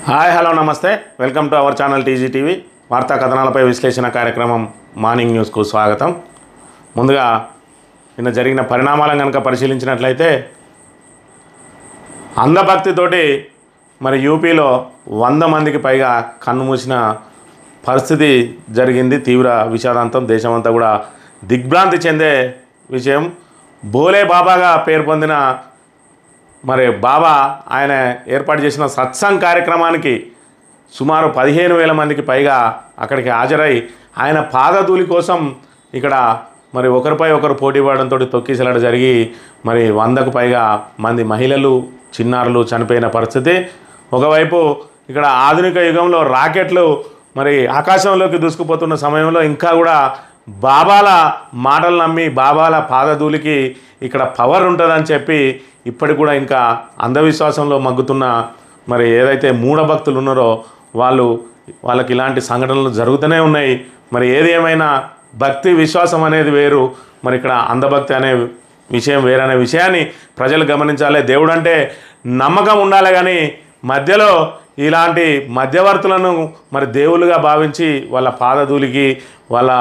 Hi hello నమస్తే welcome to our channel TG TV వార్తా కథనాలపై విశ్లేషణ కార్యక్రమం మార్నింగ్ న్యూస్కు స్వాగతం. ముందుగా నిన్న జరిగిన పరిణామాలను కనుక పరిశీలించినట్లయితే అంధభక్తితోటి మరి యూపీలో 100 మందికి పైగా కన్నుమూసిన పరిస్థితి జరిగింది. తీవ్ర విషాదాంతం, దేశమంతా కూడా దిగ్భ్రాంతి చెందే విషయం. భోలే బాబాగా పేరు పొందిన మరి బాబా ఆయన ఏర్పాటు చేసిన సత్సంగ్ కార్యక్రమానికి సుమారు 15,000 మందికి పైగా అక్కడికి హాజరై ఆయన పాదధూళి కోసం ఇక్కడ మరి ఒకరిపై ఒకరు పోటీ పడడంతో తొక్కిసలాట జరిగి మరి 100కు పైగా మంది మహిళలు చిన్నారులు చనిపోయిన పరిస్థితి. ఒకవైపు ఇక్కడ ఆధునిక యుగంలో రాకెట్లు మరి ఆకాశంలోకి దూసుకుపోతున్న సమయంలో ఇంకా కూడా బాబాల మాటలు నమ్మి బాబాల పాదధూళికి ఇక్కడ పవర్ ఉంటుందని చెప్పి ఇప్పటికి కూడా ఇంకా అంధవిశ్వాసంలో మగ్గుతున్న మరి ఏదైతే మూఢభక్తులు ఉన్నారో వాళ్ళకి ఇలాంటి సంఘటనలు జరుగుతూనే ఉన్నాయి. మరి ఏది ఏమైనా భక్తి విశ్వాసం అనేది వేరు, మరి ఇక్కడ అంధభక్తి అనే విషయం వేరనే విషయాన్ని ప్రజలు గమనించాలి. దేవుడు అంటే నమ్మకం ఉండాలి, కానీ మధ్యలో ఇలాంటి మధ్యవర్తులను మరి దేవులుగా భావించి వాళ్ళ పాదధూళికి వాళ్ళ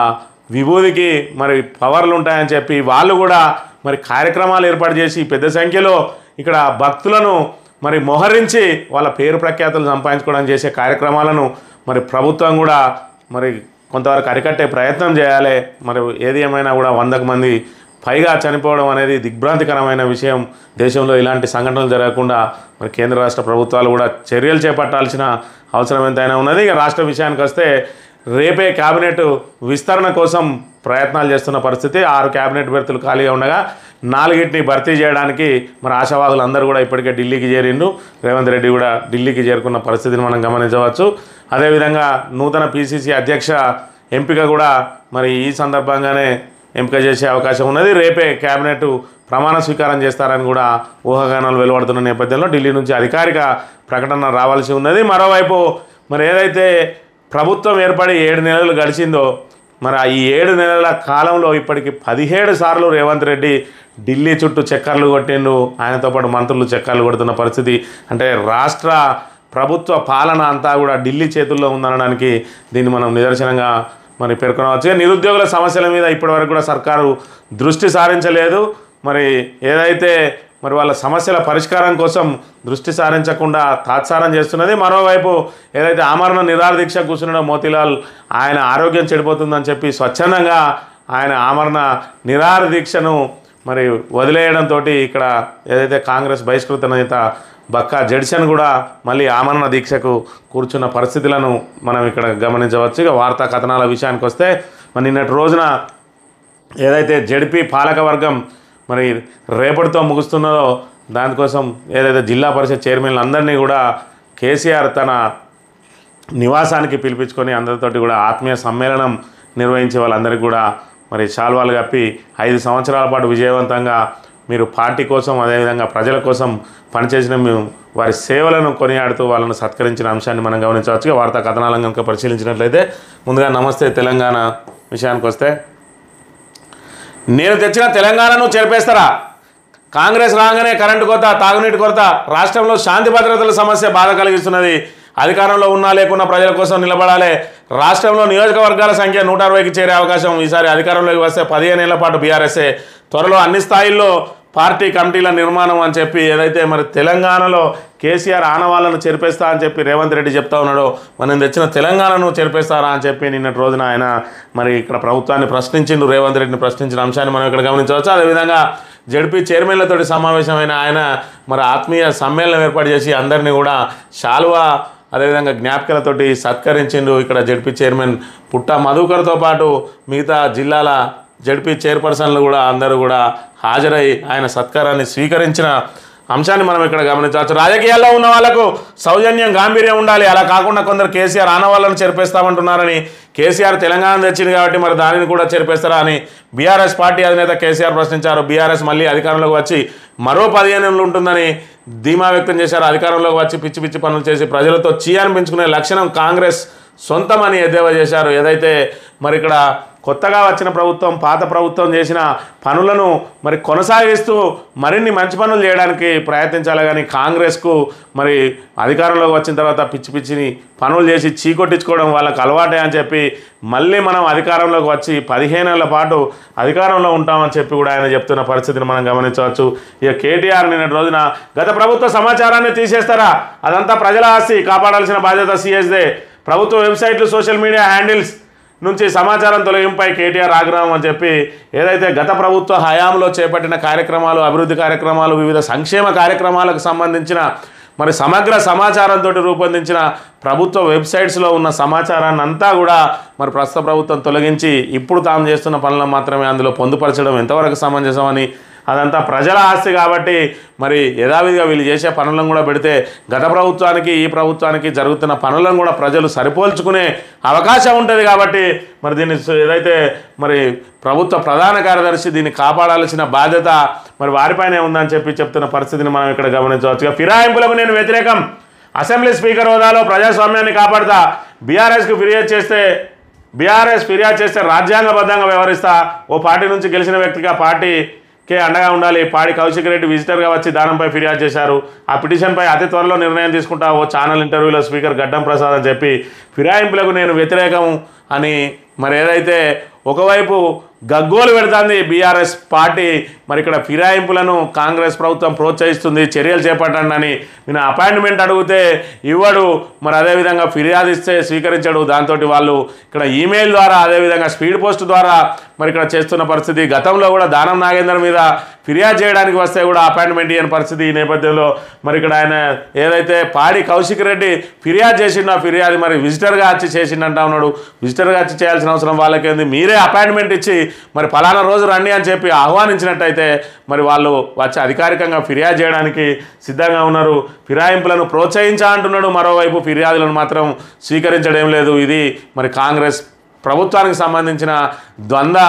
విభూతికి మరి పవర్లు ఉంటాయని చెప్పి వాళ్ళు కూడా మరి కార్యక్రమాలు ఏర్పాటు చేసి పెద్ద సంఖ్యలో ఇక్కడ భక్తులను మరి మోహరించి వాళ్ళ పేరు ప్రఖ్యాతులు సంపాదించుకోవడానికి చేసే కార్యక్రమాలను మరి ప్రభుత్వం కూడా మరి కొంతవరకు అరికట్టే ప్రయత్నం చేయాలి. మరి ఏది ఏమైనా కూడా 100 మంది పైగా చనిపోవడం అనేది దిగ్భ్రాంతికరమైన విషయం. దేశంలో ఇలాంటి సంఘటనలు జరగకుండా మరి కేంద్ర రాష్ట్ర ప్రభుత్వాలు కూడా చర్యలు చేపట్టాల్సిన అవసరం ఎంతైనా ఉన్నది. ఇక రాష్ట్ర విషయానికి వస్తే రేపే క్యాబినెట్ విస్తరణ కోసం ప్రయత్నాలు చేస్తున్న పరిస్థితి. 6 క్యాబినెట్ బెర్తులు ఖాళీగా ఉండగా 4ని భర్తీ చేయడానికి మరి ఆశావాదులు అందరూ కూడా ఇప్పటికే ఢిల్లీకి చేరిండు. రేవంత్ రెడ్డి కూడా ఢిల్లీకి చేరుకున్న పరిస్థితిని మనం గమనించవచ్చు. అదేవిధంగా నూతన పిసిసి అధ్యక్ష ఎంపిక కూడా మరి ఈ సందర్భంగానే ఎంపిక చేసే అవకాశం ఉన్నది. రేపే క్యాబినెట్ ప్రమాణ స్వీకారం చేస్తారని కూడా ఊహాగానాలు వెలువడుతున్న నేపథ్యంలో ఢిల్లీ నుంచి అధికారిక ప్రకటన రావాల్సి ఉన్నది. మరోవైపు మరి ఏదైతే ప్రభుత్వం ఏర్పడి 7 నెలలు గడిచిందో మరి ఈ 7 నెలల కాలంలో ఇప్పటికి 17 సార్లు రేవంత్ రెడ్డి ఢిల్లీ చుట్టూ చక్కర్లు కొట్టిండు. ఆయనతో పాటు మంత్రులు చక్కర్లు కొడుతున్న పరిస్థితి. అంటే రాష్ట్ర ప్రభుత్వ పాలన అంతా కూడా ఢిల్లీ చేతుల్లో ఉందనడానికి దీన్ని మనం నిదర్శనంగా మరి పేర్కొనవచ్చు. నిరుద్యోగుల సమస్యల మీద ఇప్పటివరకు కూడా సర్కారు దృష్టి సారించలేదు. మరి ఏదైతే మరి వాళ్ళ సమస్యల పరిష్కారం కోసం దృష్టి సారించకుండా తాత్సారం చేస్తున్నది. మరోవైపు ఏదైతే ఆమరణ నిరాహార దీక్ష కూర్చున్నాడో మోతీలాల్, ఆయన ఆరోగ్యం చెడిపోతుందని చెప్పి స్వచ్ఛందంగా ఆయన ఆమరణ నిరాహార దీక్షను మరి వదిలేయడంతో ఇక్కడ ఏదైతే కాంగ్రెస్ బహిష్కృత నేత బక్కా జడ్సన్ కూడా మళ్ళీ ఆమరణ దీక్షకు కూర్చున్న పరిస్థితులను మనం ఇక్కడ గమనించవచ్చు. ఇక వార్తా కథనాల విషయానికి వస్తే మరి నిన్నటి రోజున ఏదైతే జడ్పీ పాలకవర్గం మరి రేపటితో ముగుస్తున్నదో దానికోసం ఏదైతే జిల్లా పరిషత్ చైర్మన్లు అందరినీ కూడా కేసీఆర్ తన నివాసానికి పిలిపించుకొని అందరితోటి కూడా ఆత్మీయ సమ్మేళనం నిర్వహించి వాళ్ళందరికీ కూడా మరి శాల్వాలు కప్పి 5 సంవత్సరాల పాటు విజయవంతంగా మీరు పార్టీ కోసం అదేవిధంగా ప్రజల కోసం పనిచేసిన మేము వారి సేవలను కొనియాడుతూ వాళ్ళను సత్కరించిన అంశాన్ని మనం గమనించవచ్చు. వార్తా కథనాలను కనుక పరిశీలించినట్లయితే ముందుగా నమస్తే తెలంగాణ విషయానికి వస్తే, నేను తెచ్చిన తెలంగాణను చెరిపేస్తారా? కాంగ్రెస్ రాగానే కరెంటు కొరత, తాగునీటి కొరత, రాష్ట్రంలో శాంతి భద్రతల సమస్య బాధ కలిగిస్తున్నది. అధికారంలో ఉన్నా లేకున్నా ప్రజల కోసం నిలబడాలి. రాష్ట్రంలో నియోజకవర్గాల సంఖ్య 160కి చేరే అవకాశం. ఈసారి అధికారంలోకి వస్తే 15 ఏళ్ల పాటు బీఆర్ఎస్ఏ. త్వరలో అన్ని స్థాయిల్లో పార్టీ కమిటీల నిర్మాణం అని చెప్పి ఏదైతే మరి తెలంగాణలో కేసీఆర్ ఆనవాళ్ళను చెరిపేస్తా అని చెప్పి రేవంత్ రెడ్డి చెప్తా ఉన్నాడో, మనం తెచ్చిన తెలంగాణను చెరిపేస్తారా అని చెప్పి నిన్నటి రోజున ఆయన మరి ఇక్కడ ప్రభుత్వాన్ని ప్రశ్నించిండు. రేవంత్ రెడ్డిని ప్రశ్నించిన అంశాన్ని మనం ఇక్కడ గమనించవచ్చు. అదేవిధంగా జడ్పీ చైర్మన్లతోటి సమావేశమైన ఆయన మరి ఆత్మీయ సమ్మేళనం ఏర్పాటు చేసి అందరినీ కూడా శాలువా అదేవిధంగా జ్ఞాపికలతోటి సత్కరించిండు. ఇక్కడ జడ్పీ చైర్మన్ పుట్ట మధుకర్తో పాటు మిగతా జిల్లాల జడ్పీ చైర్పర్సన్లు కూడా అందరూ కూడా హాజరై ఆయన సత్కారాన్ని స్వీకరించిన అంశాన్ని మనం ఇక్కడ గమనించవచ్చు. రాజకీయాల్లో ఉన్న వాళ్ళకు సౌజన్యం గాంభీర్యం ఉండాలి. అలా కాకుండా కొందరు కేసీఆర్ ఆనవాళ్ళను చెరిపేస్తామంటున్నారని, కేసీఆర్ తెలంగాణ తెచ్చింది కాబట్టి మరి దానిని కూడా చెరిపేస్తారా అని బీఆర్ఎస్ పార్టీ అధినేత కేసీఆర్ ప్రశ్నించారు. బీఆర్ఎస్ మళ్ళీ అధికారంలోకి వచ్చి మరో 15 ఏళ్ళు ఉంటుందని ధీమా వ్యక్తం చేశారు. అధికారంలోకి వచ్చి పిచ్చి పిచ్చి పనులు చేసి ప్రజలతో అనిపించుకునే లక్షణం కాంగ్రెస్ సొంతమని ఎద్దేవా చేశారు. ఏదైతే మరి ఇక్కడ కొత్తగా వచ్చిన ప్రభుత్వం పాత ప్రభుత్వం చేసిన పనులను మరి కొనసాగిస్తూ మరిన్ని మంచి పనులు చేయడానికి ప్రయత్నించాలి. కానీ కాంగ్రెస్కు మరి అధికారంలోకి వచ్చిన తర్వాత పిచ్చి పిచ్చిని పనులు చేసి చీకొట్టించుకోవడం వాళ్ళకి అలవాటే అని చెప్పి మళ్ళీ మనం అధికారంలోకి వచ్చి 15 ఏళ్ల పాటు అధికారంలో ఉంటామని చెప్పి కూడా ఆయన చెప్తున్న పరిస్థితిని మనం గమనించవచ్చు. ఇక కేటీఆర్ నిన్నటి రోజున గత ప్రభుత్వ సమాచారాన్ని తీసేస్తారా, అదంతా ప్రజల ఆస్తి, కాపాడాల్సిన బాధ్యత సీఎస్దే, ప్రభుత్వ వెబ్సైట్లు సోషల్ మీడియా హ్యాండిల్స్ నుంచి సమాచారం తొలగింపై కేటీఆర్ ఆగ్రహం అని చెప్పి ఏదైతే గత ప్రభుత్వ హయాంలో చేపట్టిన కార్యక్రమాలు, అభివృద్ధి కార్యక్రమాలు, వివిధ సంక్షేమ కార్యక్రమాలకు సంబంధించిన మరి సమగ్ర సమాచారంతో రూపొందించిన ప్రభుత్వ వెబ్సైట్స్లో ఉన్న సమాచారాన్ని అంతా కూడా మరి ప్రస్తుత ప్రభుత్వం తొలగించి ఇప్పుడు తాము చేస్తున్న పనులను మాత్రమే అందులో పొందుపరచడం ఎంతవరకు సమంజసమని, అదంతా ప్రజల ఆస్తి కాబట్టి మరి యథావిధిగా వీళ్ళు చేసే పనులను కూడా పెడితే గత ప్రభుత్వానికి ఈ ప్రభుత్వానికి జరుగుతున్న పనులను కూడా ప్రజలు సరిపోల్చుకునే అవకాశం ఉంటుంది. కాబట్టి మరి దీన్ని ఏదైతే మరి ప్రభుత్వ ప్రధాన కార్యదర్శి దీన్ని కాపాడాల్సిన బాధ్యత మరి వారిపైనే ఉందని చెప్పి చెప్తున్న పరిస్థితిని మనం ఇక్కడ గమనించవచ్చు. ఇక ఫిరాయింపులకు నేను వ్యతిరేకం, అసెంబ్లీ స్పీకర్ హోదాలో ప్రజాస్వామ్యాన్ని కాపాడుతా, బీఆర్ఎస్ ఫిర్యాదు చేస్తే రాజ్యాంగబద్ధంగా వ్యవహరిస్తా, ఓ పార్టీ నుంచి గెలిచిన వ్యక్తిగా పార్టీకే అండగా ఉండాలి. పాడి కౌశిక్ రెడ్డి విజిటర్గా వచ్చి దానంపై ఫిర్యాదు చేశారు. ఆ పిటిషన్పై అతి త్వరలో నిర్ణయం తీసుకుంటా ఓ ఛానల్ ఇంటర్వ్యూలో స్పీకర్ గడ్డం ప్రసాద్ అని చెప్పి ఫిరాయింపులకు నేను వ్యతిరేకం అని మరి ఏదైతే ఒకవైపు గగ్గోలు పెడుతుంది బీఆర్ఎస్ పార్టీ, మరి ఇక్కడ ఫిరాయింపులను కాంగ్రెస్ ప్రభుత్వం ప్రోత్సహిస్తుంది, చర్యలు చేపట్టండి అని నేను అపాయింట్మెంట్ అడిగితే ఇవ్వడు, మరి అదేవిధంగా ఫిర్యాదు ఇస్తే స్వీకరించడు. దాంతో వాళ్ళు ఇక్కడ ఈమెయిల్ ద్వారా అదేవిధంగా స్పీడ్ పోస్ట్ ద్వారా మరి ఇక్కడ చేస్తున్న పరిస్థితి. గతంలో కూడా దానం నాగేందర్ మీద ఫిర్యాదు చేయడానికి వస్తే కూడా అపాయింట్మెంట్ ఇవ్వని పరిస్థితి. ఈ నేపథ్యంలో మరి ఇక్కడ ఆయన ఏదైతే పాడి కౌశిక్ రెడ్డి ఫిర్యాదు చేసిండో ఆ ఫిర్యాదు మరి విజిటర్గా వచ్చి చేసిండంటా ఉన్నాడు. విజిటర్గా వచ్చి చేయాల్సిన అవసరం వాళ్ళకేంది, మీరే అపాయింట్మెంట్ ఇచ్చి మరి ఫలానా రోజు రండి అని చెప్పి ఆహ్వానించినట్టయితే మరి వాళ్ళు వచ్చి అధికారికంగా ఫిర్యాదు చేయడానికి సిద్ధంగా ఉన్నారు. ఫిరాయింపులను ప్రోత్సహించా అంటున్నాడు, మరోవైపు ఫిర్యాదులను మాత్రం స్వీకరించడం లేదు. ఇది మరి కాంగ్రెస్ ప్రభుత్వానికి సంబంధించిన ద్వంద్వ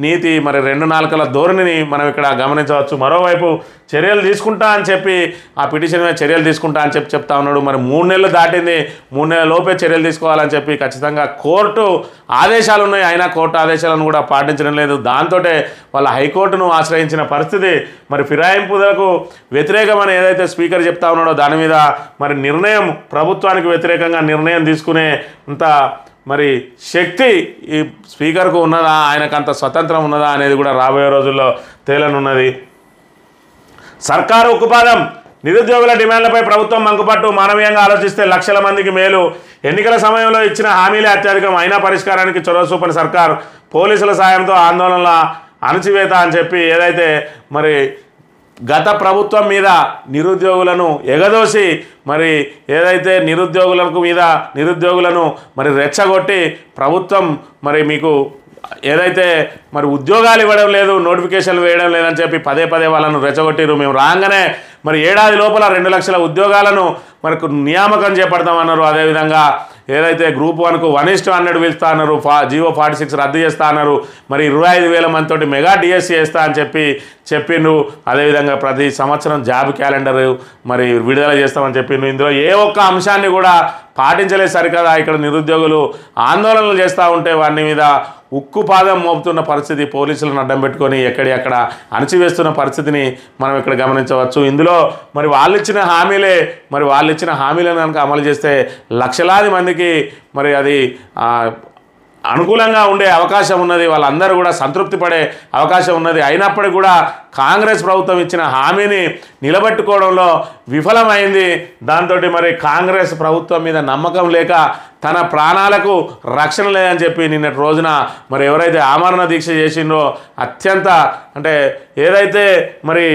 నీతి, మరి 2 నాలుకల ధోరణిని మనం ఇక్కడ గమనించవచ్చు. మరోవైపు చర్యలు తీసుకుంటా అని చెప్పి ఆ పిటిషన్ మీద చర్యలు తీసుకుంటా అని చెప్పి చెప్తా ఉన్నాడు. మరి 3 నెలలు దాటింది, 3 నెలల లోపే చర్యలు తీసుకోవాలని చెప్పి ఖచ్చితంగా కోర్టు ఆదేశాలు ఉన్నాయి, అయినా కోర్టు ఆదేశాలను కూడా పాటించడం లేదు. దాంతో వాళ్ళ హైకోర్టును ఆశ్రయించిన పరిస్థితి. మరి ఫిరాయింపులకు వ్యతిరేకమని ఏదైతే స్పీకర్ చెప్తా ఉన్నాడో దాని మీద మరి నిర్ణయం, ప్రభుత్వానికి వ్యతిరేకంగా నిర్ణయం తీసుకునే అంత మరి శక్తి ఈ స్పీకర్కు ఉన్నదా, ఆయనకు అంత స్వతంత్రం ఉన్నదా అనేది కూడా రాబోయే రోజుల్లో తేలనున్నది. సర్కారు ఉక్కుపాదం, నిరుద్యోగుల డిమాండ్లపై ప్రభుత్వం మంకుపట్టు, మానవీయంగా ఆలోచిస్తే లక్షల మందికి మేలు, ఎన్నికల సమయంలో ఇచ్చిన హామీలే అత్యధికం, అయినా పరిష్కారానికి చొరవ చూపని సర్కార్, పోలీసుల సాయంతో ఆందోళనల అణచివేత అని చెప్పి ఏదైతే మరి గత ప్రభుత్వం మీద నిరుద్యోగులను ఎగదోసి మరి ఏదైతే నిరుద్యోగులను మరి రెచ్చగొట్టి ప్రభుత్వం మరి మీకు ఏదైతే మరి ఉద్యోగాలు ఇవ్వడం లేదు, నోటిఫికేషన్లు వేయడం లేదని చెప్పి పదే వాళ్ళను రెచ్చగొట్టిరు. మేము రాగానే మరి ఏడాది లోపల 2 లక్షల ఉద్యోగాలను మనకు నియామకం చేపడతామన్నారు. అదేవిధంగా ఏదైతే గ్రూప్ 1కు 1:100 పిలుస్తా అన్నారు, జీవో 46 రద్దు చేస్తా అన్నారు, మరి 25,000 మందితోటి మెగా డిఎస్సి చేస్తా అని చెప్పిండు. అదేవిధంగా ప్రతి సంవత్సరం జాబ్ క్యాలెండర్ మరి విడుదల చేస్తామని చెప్పిండు. ఇందులో ఏ ఒక్క అంశాన్ని కూడా పాటించలేదు సరికదా. ఇక్కడ నిరుద్యోగులు ఆందోళనలు చేస్తూ ఉంటే వారి మీద ఉక్కుపాదం మోపుతున్న పరిస్థితి, పోలీసులను అడ్డం పెట్టుకొని ఎక్కడెక్కడ అణచివేస్తున్న పరిస్థితిని మనం ఇక్కడ గమనించవచ్చు. ఇందులో మరి వాళ్ళు ఇచ్చిన హామీలను కనుక అమలు చేస్తే లక్షలాది మందికి మరి అది అనుకూలంగా ఉండే అవకాశం ఉన్నది, వాళ్ళందరూ కూడా సంతృప్తి పడే అవకాశం ఉన్నది. అయినప్పటికీ కూడా కాంగ్రెస్ ప్రభుత్వం ఇచ్చిన హామీని నిలబెట్టుకోవడంలో విఫలమైంది. దాంతో మరి కాంగ్రెస్ ప్రభుత్వం మీద నమ్మకం లేక తన ప్రాణాలకు రక్షణ లేదని చెప్పి నిన్నటి రోజున మరి ఎవరైతే ఆమరణ దీక్ష చేసిండ్రో అత్యంత అంటే ఏదైతే మరి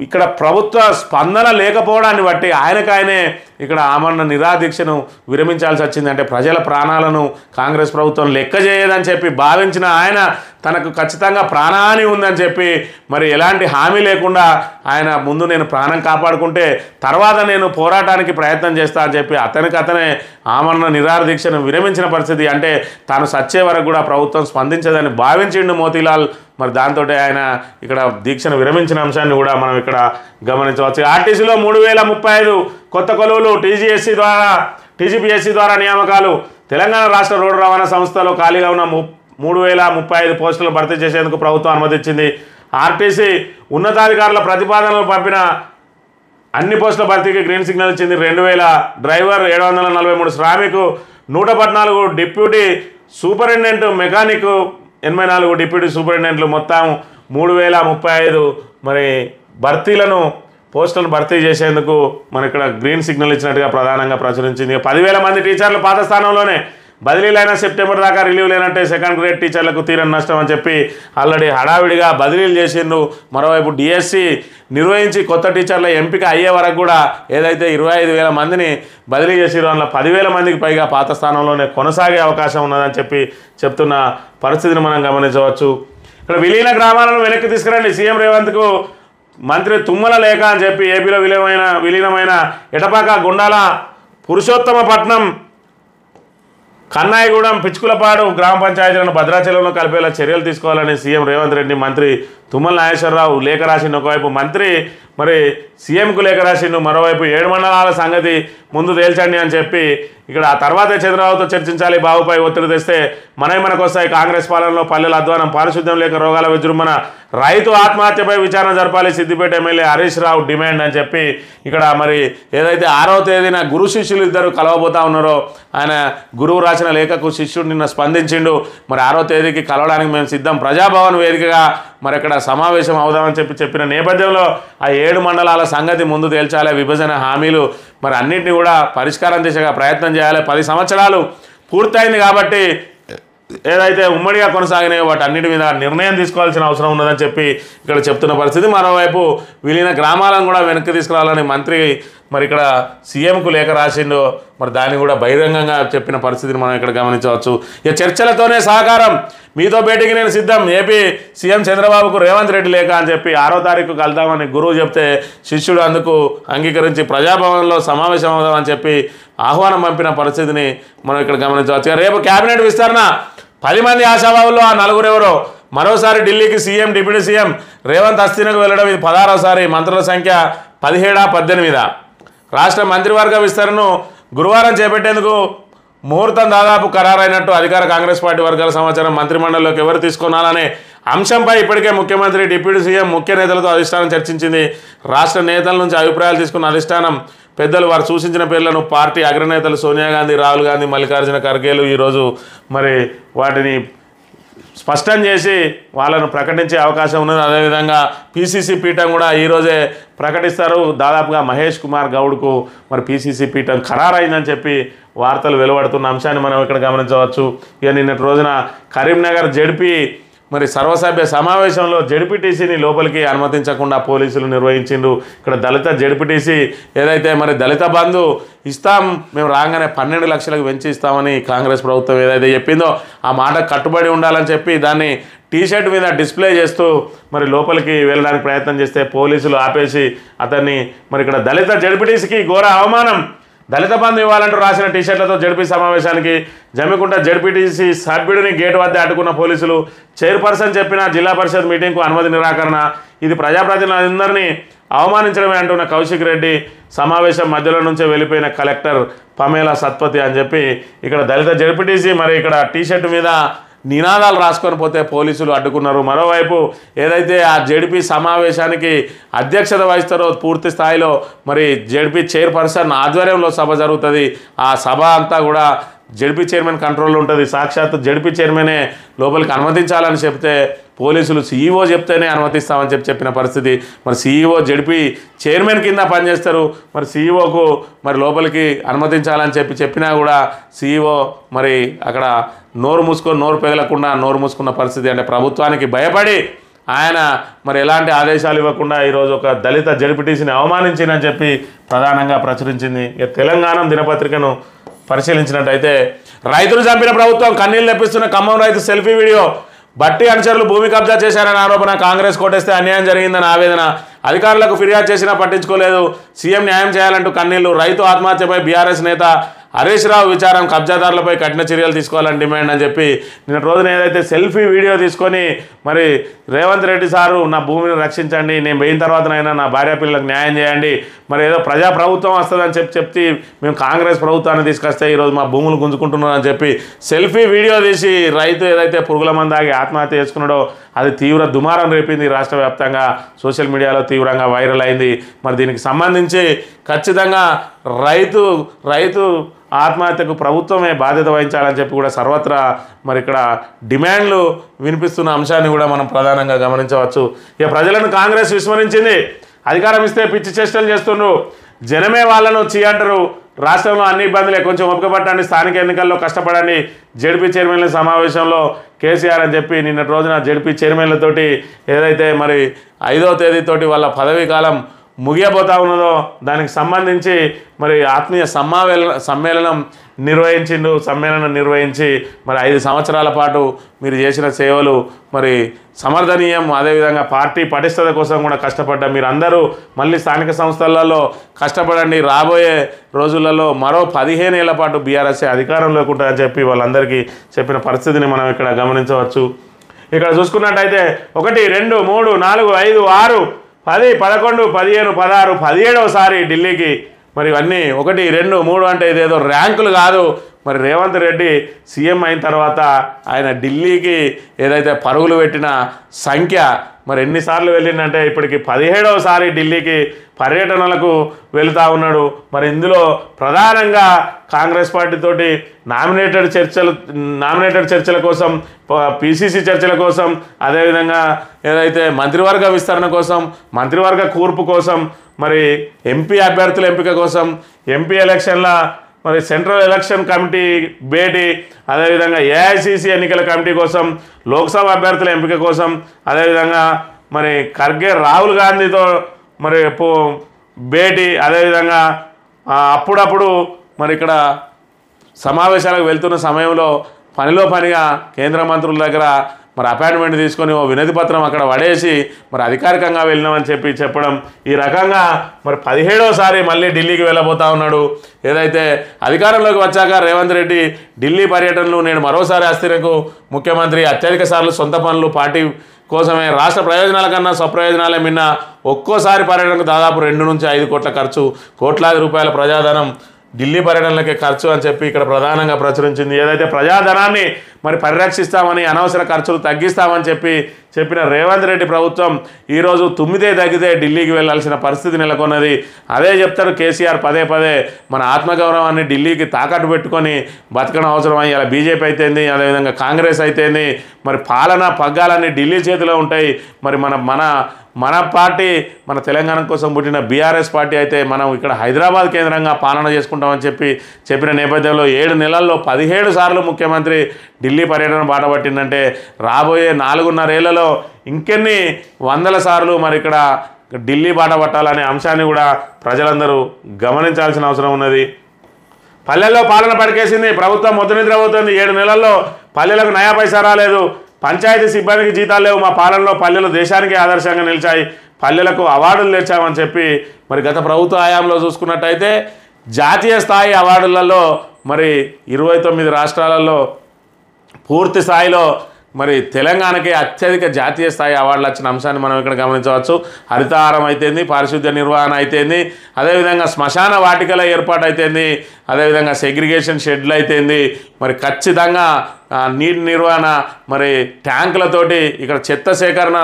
ఇక్కడ ప్రభుత్వ స్పందన లేకపోవడాన్ని బట్టి ఆయనకాయనే ఇక్కడ ఆమరణ నిరాదీక్షను విరమించాల్సి వచ్చింది. అంటే ప్రజల ప్రాణాలను కాంగ్రెస్ ప్రభుత్వం లెక్క చేయదని చెప్పి భావించిన ఆయన తనకు ఖచ్చితంగా ప్రాణహాని ఉందని చెప్పి మరి ఎలాంటి హామీ లేకుండా ఆయన ముందు నేను ప్రాణం కాపాడుకుంటే తర్వాత నేను పోరాటానికి ప్రయత్నం చేస్తా అని చెప్పి అతనే ఆమరణ నిరాదీక్షను విరమించిన పరిస్థితి. అంటే తాను సచ్చే వరకు కూడా ప్రభుత్వం స్పందించదని భావించిండు మోతీలాల్. మరి దాంతో ఆయన ఇక్కడ దీక్షను విరమించిన అంశాన్ని కూడా మనం ఇక్కడ గమనించవచ్చు. ఆర్టీసీలో 3035 కొత్త కొలువులు, టీజీపీఎస్సీ ద్వారా నియామకాలు. తెలంగాణ రాష్ట్ర రోడ్డు రవాణా సంస్థలో ఖాళీగా ఉన్న 3035 పోస్టులు భర్తీ చేసేందుకు ప్రభుత్వం అనుమతించింది. ఆర్టీసీ ఉన్నతాధికారుల ప్రతిపాదనలు పంపిన అన్ని పోస్టుల భర్తీకి గ్రీన్ సిగ్నల్ ఇచ్చింది. 2000 డ్రైవర్, 743 శ్రామికు, 114 డిప్యూటీ సూపరింటెండెంట్, మెకానిక్, 84 డిప్యూటీ సూపరింటెండెంట్లు, మొత్తం 3035 మరి భర్తీలను పోస్టులను భర్తీ చేసేందుకు మన ఇక్కడ గ్రీన్ సిగ్నల్ ఇచ్చినట్టుగా ప్రధానంగా ప్రచురించింది. 10,000 మంది టీచర్లు పాత స్థానంలోనే బదిలీలైన సెప్టెంబర్ దాకా రిలీవ్ లేనంటే సెకండ్ గ్రేడ్ టీచర్లకు తీరని నష్టం అని చెప్పి ఆల్రెడీ హడావిడిగా బదిలీలు చేసిండ్రు. మరోవైపు డిఎస్సి నిర్వహించి కొత్త టీచర్ల ఎంపిక అయ్యే వరకు కూడా ఏదైతే 25,000 మందిని బదిలీ చేసిరో అందులో 10,000 మందికి పైగా పాత స్థానంలోనే కొనసాగే అవకాశం ఉన్నదని చెప్పి చెప్తున్న పరిస్థితిని మనం గమనించవచ్చు. ఇక్కడ విలీన గ్రామాలను వెనక్కి తీసుకురండి, సీఎం రేవంత్కు మంత్రి తుమ్మల లేఖ అని చెప్పి ఏపీలో విలీనమైన ఎటపాక, గుండాల, పురుషోత్తమపట్నం, కన్నాయిగూడెం, పిచ్చుకులపాడు గ్రామ పంచాయతీలను భద్రాచలంలో కలిపేలా చర్యలు తీసుకోవాలని సీఎం రేవంత్ రెడ్డి మంత్రి తుమ్మల నాగేశ్వరరావు లేఖ రాసిండు. ఒకవైపు మంత్రి మరి సీఎంకు లేఖ రాసిండు, మరోవైపు 7 మండలాల సంగతి ముందు తేల్చండి అని చెప్పి ఇక్కడ ఆ తర్వాతే చంద్రబాబుతో చర్చించాలి, బాబుపై ఒత్తిడి తెస్తే మనకు వస్తాయి, కాంగ్రెస్ పాలనలో పల్లెల అధ్వానం, పారిశుద్ధ్యం లేక రోగాల విజృంభణ, రైతు ఆత్మహత్యపై విచారణ జరపాలి, సిద్దిపేట ఎమ్మెల్యే హరీష్ రావు డిమాండ్ అని చెప్పి ఇక్కడ మరి ఏదైతే 6వ తేదీన గురు శిష్యులు ఇద్దరు కలవబోతా ఉన్నారో ఆయన గురువు రాసిన లేఖకు శిష్యుడు నిన్న స్పందించిండు. మరి 6వ తేదీకి కలవడానికి మేము సిద్ధం, ప్రజాభవన్ వేదికగా మరి ఇక్కడ సమావేశం అవుదామని చెప్పిన నేపథ్యంలో ఆ 7 మండలాల సంగతి ముందు తేల్చాలి, విభజన హామీలు మరి అన్నింటినీ కూడా పరిష్కారం దిశగా ప్రయత్నం చేయాలి. 10 సంవత్సరాలు పూర్తయింది కాబట్టి ఏదైతే ఉమ్మడిగా కొనసాగినాయో వాటి అన్నిటి మీద నిర్ణయం తీసుకోవాల్సిన అవసరం ఉన్నదని చెప్పి ఇక్కడ చెప్తున్న పరిస్థితి. మరోవైపు విలీన గ్రామాలను కూడా వెనక్కి తీసుకురావాలని మంత్రి మరి ఇక్కడ సీఎంకు లేఖ రాసిండు. మరి దాన్ని కూడా బహిరంగంగా చెప్పిన పరిస్థితిని మనం ఇక్కడ గమనించవచ్చు. ఇక చర్చలతోనే సహకారం, మీతో భేటీకి నేను సిద్ధం, ఏపీ సీఎం చంద్రబాబుకు రేవంత్ రెడ్డి లేఖ అని చెప్పి 6వ తారీఖు కలుద్దామని గురువు చెప్తే శిష్యుడు అందుకు అంగీకరించి ప్రజాభవన్లో సమావేశం అవుదామని చెప్పి ఆహ్వానం పంపిన పరిస్థితిని మనం ఇక్కడ గమనించవచ్చు. రేపు కేబినెట్ విస్తరణ, 10 మంది ఆశావాహుల్లో ఆ 4 ఎవరో మరోసారి ఢిల్లీకి సీఎం, డిప్యూటీ సీఎం రేవంత్ అస్థినకు వెళ్ళడం ఇది 16వసారి. మంత్రుల సంఖ్య 17, 18. రాష్ట్ర మంత్రివర్గ విస్తరణను గురువారం చేపట్టేందుకు ముహూర్తం దాదాపు ఖరారైనట్టు అధికార కాంగ్రెస్ పార్టీ వర్గాల సమాచారం. మంత్రిమండలిలోకి ఎవరు తీసుకున్నారనే అంశంపై ఇప్పటికే ముఖ్యమంత్రి, డిప్యూటీ సీఎం, ముఖ్య నేతలతో అధిష్టానం చర్చించింది. రాష్ట్ర నేతల నుంచి అభిప్రాయాలు తీసుకున్న అధిష్టానం పెద్దలు వారు సూచించిన పేర్లను పార్టీ అగ్రనేతలు సోనియా గాంధీ, రాహుల్ గాంధీ, మల్లికార్జున ఖర్గేలు ఈరోజు మరి వాటిని స్పష్టం చేసి వాళ్ళను ప్రకటించే అవకాశం ఉన్నది. అదేవిధంగా పీసీసీ పీఠం కూడా ఈరోజే ప్రకటిస్తారు. దాదాపుగా మహేష్ కుమార్ గౌడ్కు మరి పీసీసీ పీఠం ఖరారైందని చెప్పి వార్తలు వెలువడుతున్న అంశాన్ని మనం ఇక్కడ గమనించవచ్చు. ఇక నిన్నటి రోజున కరీంనగర్ జెడ్పీ మరి సర్వసభ్య సమావేశంలో జెడ్పీటీసీని లోపలికి అనుమతించకుండా పోలీసులు నిర్వహించిండ్రు. ఇక్కడ దళిత జెడ్పీటీసీ ఏదైతే మరి దళిత బంధు ఇస్తాం, మేము రాగానే 12 లక్షలకు పెంచి ఇస్తామని కాంగ్రెస్ ప్రభుత్వం ఏదైతే చెప్పిందో ఆ మాట కట్టుబడి ఉండాలని చెప్పి దాన్ని టీషర్ట్ మీద డిస్ప్లే చేస్తూ మరి లోపలికి వెళ్ళడానికి ప్రయత్నం చేస్తే పోలీసులు ఆపేసి అతన్ని మరి ఇక్కడ దళిత జెడ్పీటీసీకి ఘోర అవమానం, దళిత బంధు ఇవ్వాలంటూ రాసిన టీషర్ట్లతో జడ్పీ సమావేశానికి జమ్మికుంట జడ్పీటీసీ సభ్యుడిని గేటు వద్ద అడ్డుకున్న పోలీసులు. చైర్పర్సన్ చెప్పిన జిల్లా పరిషత్ మీటింగ్కు అనుమతి నిరాకరణ, ఇది ప్రజాప్రతినిధులందరినీ అవమానించడమే అంటున్న కౌశిక్ రెడ్డి. సమావేశం మధ్యలో నుంచే వెళ్ళిపోయిన కలెక్టర్ పమేలా సత్పతి అని చెప్పి ఇక్కడ దళిత జడ్పీటీసీ మరి ఇక్కడ టీషర్ట్ మీద నినాదాలు రాసుకొని పోతే పోలీసులు అడ్డుకున్నారు. మరోవైపు ఏదైతే ఆ జెడ్పీ సమావేశానికి అధ్యక్షత వహిస్తారో పూర్తి స్థాయిలో మరి జెడ్పీ చైర్పర్సన్ ఆధ్వర్యంలో సభ జరుగుతుంది. ఆ సభ అంతా కూడా జెడ్పీ చైర్మన్ కంట్రోల్లో ఉంటుంది. సాక్షాత్తు జెడ్పీ చైర్మనే లోపలికి అనుమతించాలని చెప్తే పోలీసులు సీఈఓ చెప్తేనే అనుమతిస్తామని చెప్పిన పరిస్థితి. మరి సీఈఓ జెడ్పీ చైర్మన్ కింద పనిచేస్తారు. మరి సీఈఓకు మరి లోపలికి అనుమతించాలని చెప్పినా కూడా సీఈఓ మరి అక్కడ నోరు పెగలకుండా నోరు మూసుకున్న పరిస్థితి. అంటే ప్రభుత్వానికి భయపడి ఆయన మరి ఎలాంటి ఆదేశాలు ఇవ్వకుండా ఈరోజు ఒక దళిత జడ్పీటీసీని అవమానించిందని చెప్పి ప్రధానంగా ప్రచురించింది. ఇక తెలంగాణ దినపత్రికను పరిశీలించినట్టయితే రైతులు చంపిన ప్రభుత్వం కన్నీళ్లు తెప్పిస్తున్న ఖమ్మం రైతు సెల్ఫీ వీడియో. బట్టి అనుచరులు భూమి కబ్జా చేశారని ఆరోపణ. కాంగ్రెస్ కోటేస్తే అన్యాయం జరిగిందని ఆవేదన. అధికారులకు ఫిర్యాదు చేసినా పట్టించుకోలేదు. సీఎం న్యాయం చేయాలంటూ కన్నీళ్లు. రైతు ఆత్మహత్యపై బీఆర్ఎస్ నేత హరీష్ రావు విచారం కబ్జాదారులపై కఠిన చర్యలు తీసుకోవాలని డిమాండ్ అని చెప్పి నిన్న రోజున ఏదైతే సెల్ఫీ వీడియో తీసుకొని మరి రేవంత్ రెడ్డి సారు నా భూమిని రక్షించండి, నేను పోయిన తర్వాతనైనా నా భార్య పిల్లలకు న్యాయం చేయండి, మరి ఏదో ప్రజా ప్రభుత్వం వస్తుందని చెప్తే మేము కాంగ్రెస్ ప్రభుత్వాన్ని తీసుకొస్తే ఈరోజు మా భూములు గుంజుకుంటున్నారని చెప్పి సెల్ఫీ వీడియో తీసి రైతు ఏదైతే పురుగుల మందాగి ఆత్మహత్య చేసుకున్నాడో అది తీవ్ర దుమారం రేపింది. రాష్ట్ర వ్యాప్తంగా సోషల్ మీడియాలో తీవ్రంగా వైరల్ అయింది. మరి దీనికి సంబంధించి ఖచ్చితంగా రైతు ఆత్మహత్యకు ప్రభుత్వమే బాధ్యత వహించాలని చెప్పి కూడా సర్వత్రా మరి ఇక్కడ డిమాండ్లు వినిపిస్తున్న అంశాన్ని కూడా మనం ప్రధానంగా గమనించవచ్చు. ఇక ప్రజలను కాంగ్రెస్ విస్మరించింది, అధికారం ఇస్తే పిచ్చి చేష్టలు చేస్తున్నారు, జనమే వాళ్ళను అంటారు, రాష్ట్రంలో అన్ని ఇబ్బందులే, కొంచెం ఓపిక పట్టండి, స్థానిక ఎన్నికల్లో కష్టపడండి, జడ్పీ చైర్మన్ల సమావేశంలో కేసీఆర్ అని చెప్పి నిన్నటి రోజున జడ్పీ చైర్మన్లతోటి ఏదైతే మరి 5వ తేదీతోటి వాళ్ళ పదవీ కాలం ముగియబోతా ఉన్నదో దానికి సంబంధించి మరి ఆత్మీయ సమ్మేళనం నిర్వహించి మరి 5 సంవత్సరాల పాటు మీరు చేసిన సేవలు మరి సమర్థనీయం, అదేవిధంగా పార్టీ పటిష్టత కోసం కూడా కష్టపడ్డా మీరు అందరూ మళ్ళీ స్థానిక సంస్థలలో కష్టపడండి, రాబోయే రోజులలో మరో 15 ఏళ్ల పాటు బీఆర్ఎస్ అధికారంలోకి ఉంటుందని చెప్పి వాళ్ళందరికీ చెప్పిన పరిస్థితిని మనం ఇక్కడ గమనించవచ్చు. ఇక్కడ చూసుకున్నట్టయితే 1, 2, 3, 4, 5, 6, 10, 11, 15, 16, 17వసారి ఢిల్లీకి మరి ఇవన్నీ 1, 2, 3 అంటే ఇదేదో ర్యాంకులు కాదు. మరి రేవంత్ రెడ్డి సీఎం అయిన తర్వాత ఆయన ఢిల్లీకి ఏదైతే పరుగులు పెట్టిన సంఖ్య మరి ఎన్నిసార్లు వెళ్ళిందంటే ఇప్పటికి 17వసారి ఢిల్లీకి పర్యటనలకు వెళుతూ ఉన్నాడు. మరి ఇందులో ప్రధానంగా కాంగ్రెస్ పార్టీతోటి నామినేటెడ్ చర్చల కోసం, పిసిసి చర్చల కోసం, అదేవిధంగా ఏదైతే మంత్రివర్గ విస్తరణ కోసం, మంత్రివర్గ కూర్పు కోసం, మరి ఎంపీ అభ్యర్థుల ఎంపిక కోసం, ఎంపీ ఎలక్షన్ల మరి సెంట్రల్ ఎలక్షన్ కమిటీ భేటీ, అదేవిధంగా ఏఐసిసి ఎన్నికల కమిటీ కోసం, లోక్సభ అభ్యర్థుల ఎంపిక కోసం, అదేవిధంగా మరి ఖర్గే రాహుల్ గాంధీతో మరి భేటీ, అదేవిధంగా అప్పుడప్పుడు మరి ఇక్కడ సమావేశాలకు వెళ్తున్న సమయంలో పనిలో పనిగా కేంద్ర మంత్రుల దగ్గర మరి అపాయింట్మెంట్ తీసుకొని ఓ వినతి పత్రం అక్కడ పడేసి మరి అధికారికంగా వెళ్ళినామని చెప్పడం, ఈ రకంగా మరి 17వసారి మళ్ళీ ఢిల్లీకి వెళ్ళబోతా ఉన్నాడు. ఏదైతే అధికారంలోకి వచ్చాక రేవంత్ రెడ్డి ఢిల్లీ పర్యటనలు నేను మరోసారి అస్థిరకు ముఖ్యమంత్రి, అత్యధిక సార్లు సొంత పనులు, పార్టీ కోసమే, రాష్ట్ర ప్రయోజనాల కన్నా స్వప్రయోజనాలే మిన్న, ఒక్కోసారి పర్యటనకు దాదాపు 2 నుంచి 5 కోట్ల ఖర్చు, కోట్లాది రూపాయల ప్రజాధనం ఢిల్లీ పర్యటనలకే ఖర్చు అని చెప్పి ఇక్కడ ప్రధానంగా ప్రచురించింది. ఏదైతే ప్రజాధనాన్ని మరి పరిరక్షిస్తామని, అనవసర ఖర్చులు తగ్గిస్తామని చెప్పిన రేవంత్ రెడ్డి ప్రభుత్వం ఈరోజు తుమ్మిదే తగ్గితే ఢిల్లీకి వెళ్ళాల్సిన పరిస్థితి నెలకొన్నది. అదే చెప్తారు కేసీఆర్ పదే మన ఆత్మగౌరవాన్ని ఢిల్లీకి తాకట్టు పెట్టుకొని బతకడం అవసరం. ఇలా బీజేపీ అయితేంది, అదేవిధంగా కాంగ్రెస్ అయితేంది, మరి పాలన పగ్గాలన్నీ ఢిల్లీ చేతిలో ఉంటాయి. మరి మన పార్టీ, మన తెలంగాణ కోసం పుట్టిన బీఆర్ఎస్ పార్టీ అయితే మనం ఇక్కడ హైదరాబాద్ కేంద్రంగా పాలన చేసుకుంటామని చెప్పిన నేపథ్యంలో 7 నెలల్లో 17 సార్లు ముఖ్యమంత్రి ఢిల్లీ పర్యటన బాట పట్టిందంటే రాబోయే 4.5 ఏళ్లలో ఇంకెన్ని వందల సార్లు మరి ఇక్కడ ఢిల్లీ బాట పట్టాలనే అంశాన్ని కూడా ప్రజలందరూ గమనించాల్సిన అవసరం ఉన్నది. పల్లెల్లో పాలన పడికేసింది, ప్రభుత్వం మొద్దు నిద్రపోతుంది. 7 నెలల్లో పల్లెలకు నయా పైసా రాలేదు, పంచాయతీ సిబ్బందికి జీతాలు లేవు, మా పాలనలో పల్లెలు దేశానికి ఆదర్శంగా నిలిచాయి, పల్లెలకు అవార్డులు తెచ్చామని చెప్పి మరి గత ప్రభుత్వ హయాంలో చూసుకున్నట్టయితే జాతీయ స్థాయి అవార్డులలో మరి 29 రాష్ట్రాలలో పూర్తి స్థాయిలో మరి తెలంగాణకి అత్యధిక జాతీయ స్థాయి అవార్డులు వచ్చిన అంశాన్ని మనం ఇక్కడ గమనించవచ్చు. హరితహారం అయితేంది, పారిశుద్ధ్య నిర్వహణ అయితేంది, అదేవిధంగా శ్మశాన వాటికల ఏర్పాటు అయితేంది, అదేవిధంగా సెగ్రిగేషన్ షెడ్లు అయితేంది, మరి ఖచ్చితంగా నీటి నిర్వహణ, మరి ట్యాంకులతోటి ఇక్కడ చెత్త సేకరణ,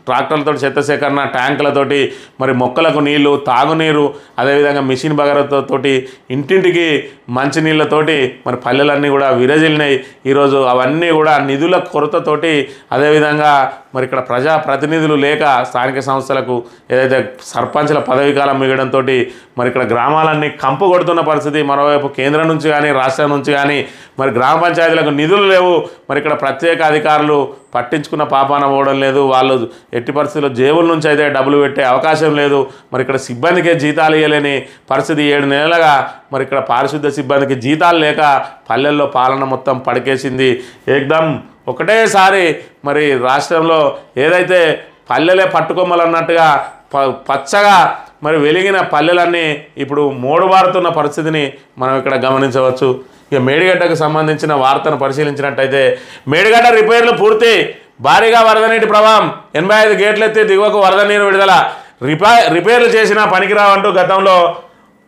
ట్రాక్టర్లతో చెత్త సేకరణ, ట్యాంకులతోటి మరి మొక్కలకు నీళ్లు, తాగునీరు, అదేవిధంగా మిషన్ భగీరథతోటి ఇంటింటికి మంచినీళ్ళతోటి మరి పల్లెలన్నీ కూడా విరజిల్లినాయి. ఈరోజు అవన్నీ కూడా నిధుల కొరతతోటి, అదేవిధంగా మరి ఇక్కడ ప్రజాప్రతినిధులు లేక స్థానిక సంస్థలకు ఏదైతే సర్పంచ్ల పదవీ కాలం మిగడంతో మరి ఇక్కడ గ్రామాలన్నీ కంపు కొడుతున్న పరిస్థితి. మరోవైపు కేంద్రం నుంచి కానీ రాష్ట్రం నుంచి కానీ మరి గ్రామ పంచాయతీలకు నిధులు లేవు. మరి ఇక్కడ ప్రత్యేక అధికారులు పట్టించుకున్న పాపాన పోవడం లేదు. వాళ్ళు ఎట్టి పరిస్థితుల్లో జేబుల నుంచి అయితే డబ్బులు పెట్టే అవకాశం లేదు. మరి ఇక్కడ సిబ్బందికే జీతాలు ఇవ్వలేని పరిస్థితి 7 నెలలుగా మరి ఇక్కడ పారిశుద్ధ్య సిబ్బందికి జీతాలు లేక పల్లెల్లో పాలన మొత్తం పడికేసింది. ఏకదం ఒకటేసారి మరి రాష్ట్రంలో ఏదైతే పల్లెలే పట్టుకొమ్మలు అన్నట్టుగా పచ్చగా మరి వెలిగిన పల్లెలన్నీ ఇప్పుడు మోడుబారుతున్న పరిస్థితిని మనం ఇక్కడ గమనించవచ్చు. ఇక మేడిగడ్డకు సంబంధించిన వార్తను పరిశీలించినట్టయితే మేడిగడ్డ రిపేర్లు పూర్తి, భారీగా వరద నీటి ప్రవాహం, 85 గేట్లు ఎత్తి దిగువకు వరద నీరు విడుదల, రిపేర్లు చేసినా పనికిరావంటూ గతంలో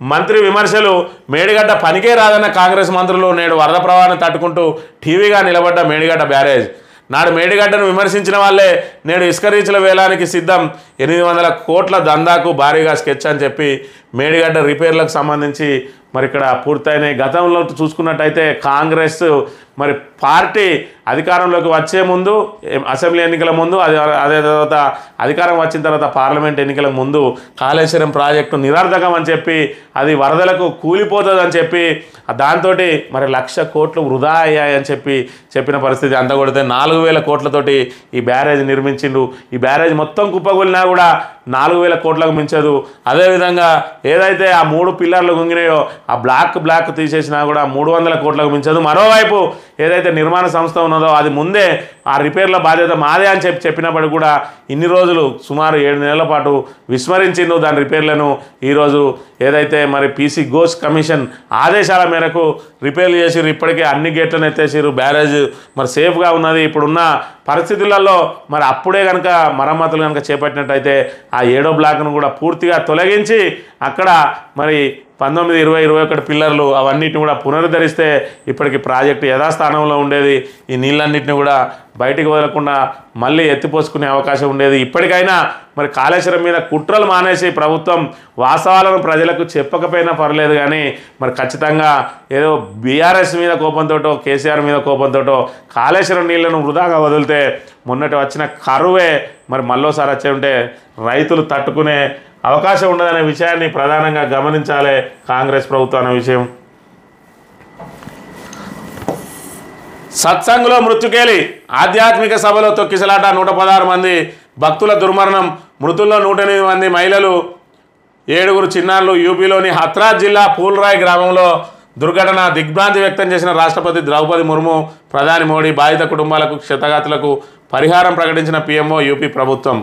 మంత్రి విమర్శలు. మేడిగడ్డ పనికే రాదన్న కాంగ్రెస్ మంత్రులు నేడు వరద ప్రవాహాన్ని తట్టుకుంటూ టీవీగా నిలబడ్డ మేడిగడ్డ బ్యారేజ్. నాడు మేడిగడ్డను విమర్శించిన వాళ్ళే నేడు ఇసుక రీచ్ల వేలానికి సిద్ధం, 800 కోట్ల దందాకు భారీగా స్కెచ్ అని చెప్పి మేడిగడ్డ రిపేర్లకు సంబంధించి మరి ఇక్కడ పూర్తయినాయి. గతంలో చూసుకున్నట్టయితే కాంగ్రెస్ మరి పార్టీ అధికారంలోకి వచ్చే ముందు అసెంబ్లీ ఎన్నికల ముందు అదే తర్వాత అధికారం వచ్చిన తర్వాత పార్లమెంట్ ఎన్నికల ముందు కాళేశ్వరం ప్రాజెక్టు నిరర్ధకం అని చెప్పి అది వరదలకు కూలిపోతుందని చెప్పి దాంతో మరి 1,00,000 కోట్లు వృధా అయ్యాయని చెప్పిన పరిస్థితి అంతా కొడితే 4,000 కోట్లతోటి ఈ బ్యారేజ్ నిర్మించిండు. ఈ బ్యారేజ్ మొత్తం కుప్పగొలినా కూడా 4,000 కోట్లకు మించదు. అదేవిధంగా ఏదైతే ఆ 3 పిల్లర్లు గుంగినాయో ఆ బ్లాక్ తీసేసినా కూడా 300 కోట్లకు మించదు. మరోవైపు ఏదైతే నిర్మాణ సంస్థ ఉన్నదో అది ముందే ఆ రిపేర్ల బాధ్యత మాదే అని చెప్పినప్పటికీ కూడా ఇన్ని రోజులు సుమారు 7 నెలల పాటు విస్మరించిండు దాని రిపేర్లను. ఈరోజు ఏదైతే మరి పీసీ ఘోష్ కమిషన్ ఆదేశాల మేరకు రిపేర్లు చేసిరు. ఇప్పటికే అన్ని గేట్లను ఎత్తేసిరు. బ్యారేజ్ మరి సేఫ్గా ఉన్నది. ఇప్పుడున్న పరిస్థితులలో మరి అప్పుడే కనుక మరమ్మతులు కనుక చేపట్టినట్టయితే ఆ 7వ బ్లాక్ను కూడా పూర్తిగా తొలగించి అక్కడ మరి 19, 20, 21 పిల్లర్లు అవన్నిటిని కూడా పునరుద్ధరిస్తే ఇప్పటికి ప్రాజెక్టు యథాస్థానంలో ఉండేది. ఈ నీళ్ళన్నింటినీ కూడా బయటికి వదలకుండా మళ్ళీ ఎత్తిపోసుకునే అవకాశం ఉండేది. ఇప్పటికైనా మరి కాళేశ్వరం మీద కుట్రలు మానేసి ప్రభుత్వం వాస్తవాలను ప్రజలకు చెప్పకపోయినా పర్లేదు, కానీ మరి ఖచ్చితంగా ఏదో బీఆర్ఎస్ మీద కోపంతోటో కేసీఆర్ మీద కోపంతోటో కాళేశ్వరం నీళ్లను వృధాగా వదిలితే మొన్నటి వచ్చిన కరువే మరి మళ్ళోసారి వచ్చే ఉంటే రైతులు తట్టుకునే అవకాశం ఉండదనే విషయాన్ని ప్రధానంగా గమనించాలి కాంగ్రెస్ ప్రభుత్వం అనే విషయం. సత్సంగులో మృత్యుకేలి, ఆధ్యాత్మిక సభలో తొక్కిసలాట, 116 మంది భక్తుల దుర్మరణం, మృతుల్లో 108 మంది మహిళలు, 7 చిన్నారులు. యూపీలోని హత్రాస్ జిల్లా పూల్రాయ్ గ్రామంలో దుర్ఘటన, దిగ్భ్రాంతి వ్యక్తం చేసిన రాష్ట్రపతి ద్రౌపది ముర్ము, ప్రధాని మోడీ, బాధిత కుటుంబాలకు క్షతగాతులకు పరిహారం ప్రకటించిన పీఎంఓ యూపీ ప్రభుత్వం.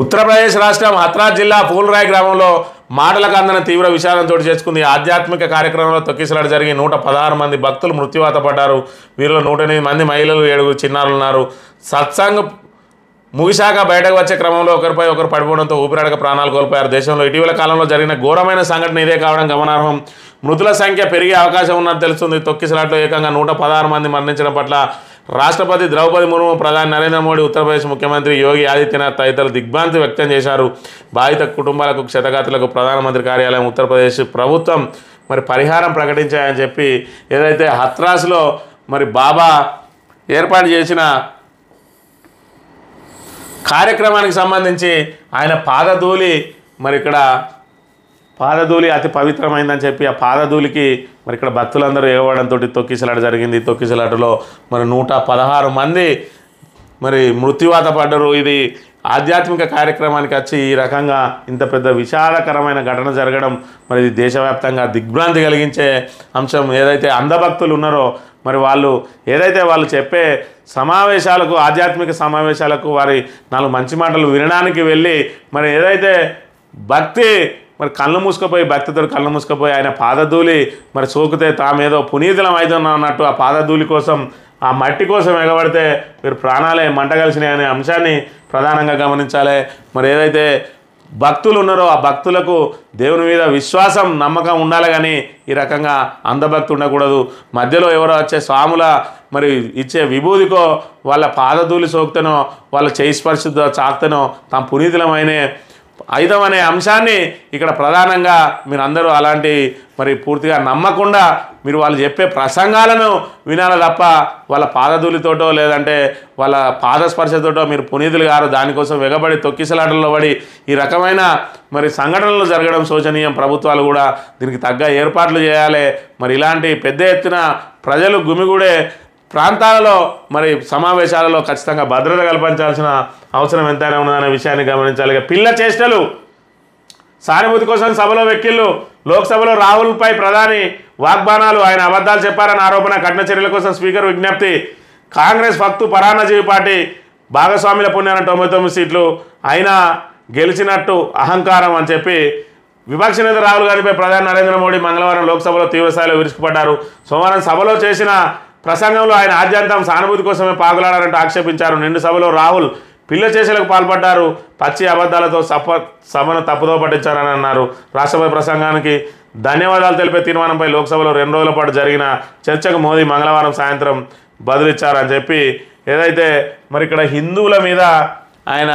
ఉత్తరప్రదేశ్ రాష్ట్రం హత్రాస్ జిల్లా పూల్రాయ్ గ్రామంలో మాటలకు అందిన తీవ్ర విషాదం చోటు చేసుకుంది. ఆధ్యాత్మిక కార్యక్రమంలో తొక్కిసలాట జరిగి 116 మంది భక్తులు మృత్యువాత పడ్డారు. వీరిలో 108 మంది మహిళలు, 7 చిన్నారులు ఉన్నారు. సత్సంగ్ ముగిశాక బయటకు వచ్చే క్రమంలో ఒకరిపై ఒకరు పడిపోవడంతో ఊపిరాడక ప్రాణాలు కోల్పోయారు. దేశంలో ఇటీవల కాలంలో జరిగిన ఘోరమైన సంఘటన ఇదే కావడం గమనార్హం. మృతుల సంఖ్య పెరిగే అవకాశం ఉన్నది తెలుస్తుంది. తొక్కిసలాటలో ఏకంగా 116 మంది మరణించడం పట్ల రాష్ట్రపతి ద్రౌపది ముర్ము, ప్రధాని నరేంద్ర మోడీ, ఉత్తరప్రదేశ్ ముఖ్యమంత్రి యోగి ఆదిత్యనాథ్ తదితరులు దిగ్భ్రాంతి వ్యక్తం చేశారు. బాధిత కుటుంబాలకు క్షతగాతులకు ప్రధానమంత్రి కార్యాలయం, ఉత్తరప్రదేశ్ ప్రభుత్వం మరి పరిహారం ప్రకటించాయని చెప్పి ఏదైతే హత్రాస్లో మరి బాబా ఏర్పాటు చేసిన కార్యక్రమానికి సంబంధించి ఆయన పాదధూళి మరి ఇక్కడ పాదధూళి అతి పవిత్రమైందని చెప్పి ఆ పాదధూళికి మరి ఇక్కడ భక్తులందరూ ఏవడంతో తొక్కిసలాట జరిగింది. తొక్కిసలాటలో మరి 116 మంది మరి మృత్యువాత పడ్డరు. ఇది ఆధ్యాత్మిక కార్యక్రమానికి వచ్చి ఈ రకంగా ఇంత పెద్ద విషాదకరమైన ఘటన జరగడం మరి ఇది దేశవ్యాప్తంగా దిగ్భ్రాంతి కలిగించే అంశం. ఏదైతే అంధభక్తులు ఉన్నారో మరి వాళ్ళు చెప్పే సమావేశాలకు, ఆధ్యాత్మిక సమావేశాలకు వారి 4 మంచి మాటలు వినడానికి వెళ్ళి మరి ఏదైతే భక్తి మరి కళ్ళు మూసుకుపోయి భక్తితో కళ్ళు మూసుకుపోయి ఆయన పాదధూళి మరి సోకితే తామేదో పునీతులం అవుతున్నాం అన్నట్టు ఆ పాదధూళి కోసం, ఆ మట్టి కోసం ఎగబడితే మీరు ప్రాణాలే మంట కలిసినాయి అనే అంశాన్ని ప్రధానంగా గమనించాలి. మరి ఏదైతే భక్తులు ఉన్నారో ఆ భక్తులకు దేవుని మీద విశ్వాసం, నమ్మకం ఉండాలి, కానీ ఈ రకంగా అంధభక్తి ఉండకూడదు. మధ్యలో ఎవరో వచ్చే స్వాముల మరి ఇచ్చే విభూదికో వాళ్ళ పాదధూళి సోకుతేనో వాళ్ళ చేయి స్పర్శతో చాకుతేనో తాము పునీతులమైన అయితం అనే అంశాన్ని ఇక్కడ ప్రధానంగా మీరు అందరూ అలాంటి మరి పూర్తిగా నమ్మకుండా మీరు వాళ్ళు చెప్పే ప్రసంగాలను వినాలి తప్ప వాళ్ళ పాదధూళితోటో లేదంటే వాళ్ళ పాదస్పర్శతోటో మీరు పునీతులు గారు దానికోసం వెగబడి తొక్కిసలాటల్లో పడి ఈ రకమైన మరి సంఘటనలు జరగడం శోచనీయం. ప్రభుత్వాలు కూడా దీనికి తగ్గ ఏర్పాట్లు చేయాలి. మరి ఇలాంటి పెద్ద ఎత్తున ప్రజలు గుమిగూడే ప్రాంతాలలో మరి సమావేశాలలో ఖచ్చితంగా భద్రత కల్పించాల్సిన అవసరం ఎంతైనా ఉన్నదనే విషయాన్ని గమనించాలి. పిల్ల చేష్టలు, సానుభూతి కోసం సభలో వెక్కిళ్ళు, లోక్సభలో రాహుల్పై ప్రధాని వాగ్బానాలు, ఆయన అబద్ధాలు చెప్పారన్న ఆరోపణ, కఠిన చర్యల కోసం స్పీకర్ విజ్ఞప్తి. కాంగ్రెస్ ఫక్తు పరాన్నజీవి పార్టీ భాగస్వాముల పుణ్యాన 99 సీట్లు అయినా గెలిచినట్టు అహంకారం అని చెప్పి విపక్ష నేత రాహుల్ గాంధీపై ప్రధాని నరేంద్ర మోడీ మంగళవారం లోక్సభలో తీవ్రస్థాయిలో విరుచుకుపడ్డారు. సోమవారం సభలో చేసిన ప్రసంగంలో ఆయన ఆద్యంతం సానుభూతి కోసమే పాకులాడారంటూ ఆక్షేపించారు. నిండు సభలో రాహుల్ పిల్ల చేసేలకు పాల్పడ్డారు. పచ్చి అబద్ధాలతో సభను తప్పుదో పట్టించారని అన్నారు. రాష్ట్రపతి ప్రసంగానికి ధన్యవాదాలు తెలిపే తీర్మానంపై లోక్సభలో 2 రోజుల పాటు జరిగిన చర్చకు మోదీ మంగళవారం సాయంత్రం బదులిచ్చారని చెప్పి ఏదైతే మరి ఇక్కడ హిందువుల మీద ఆయన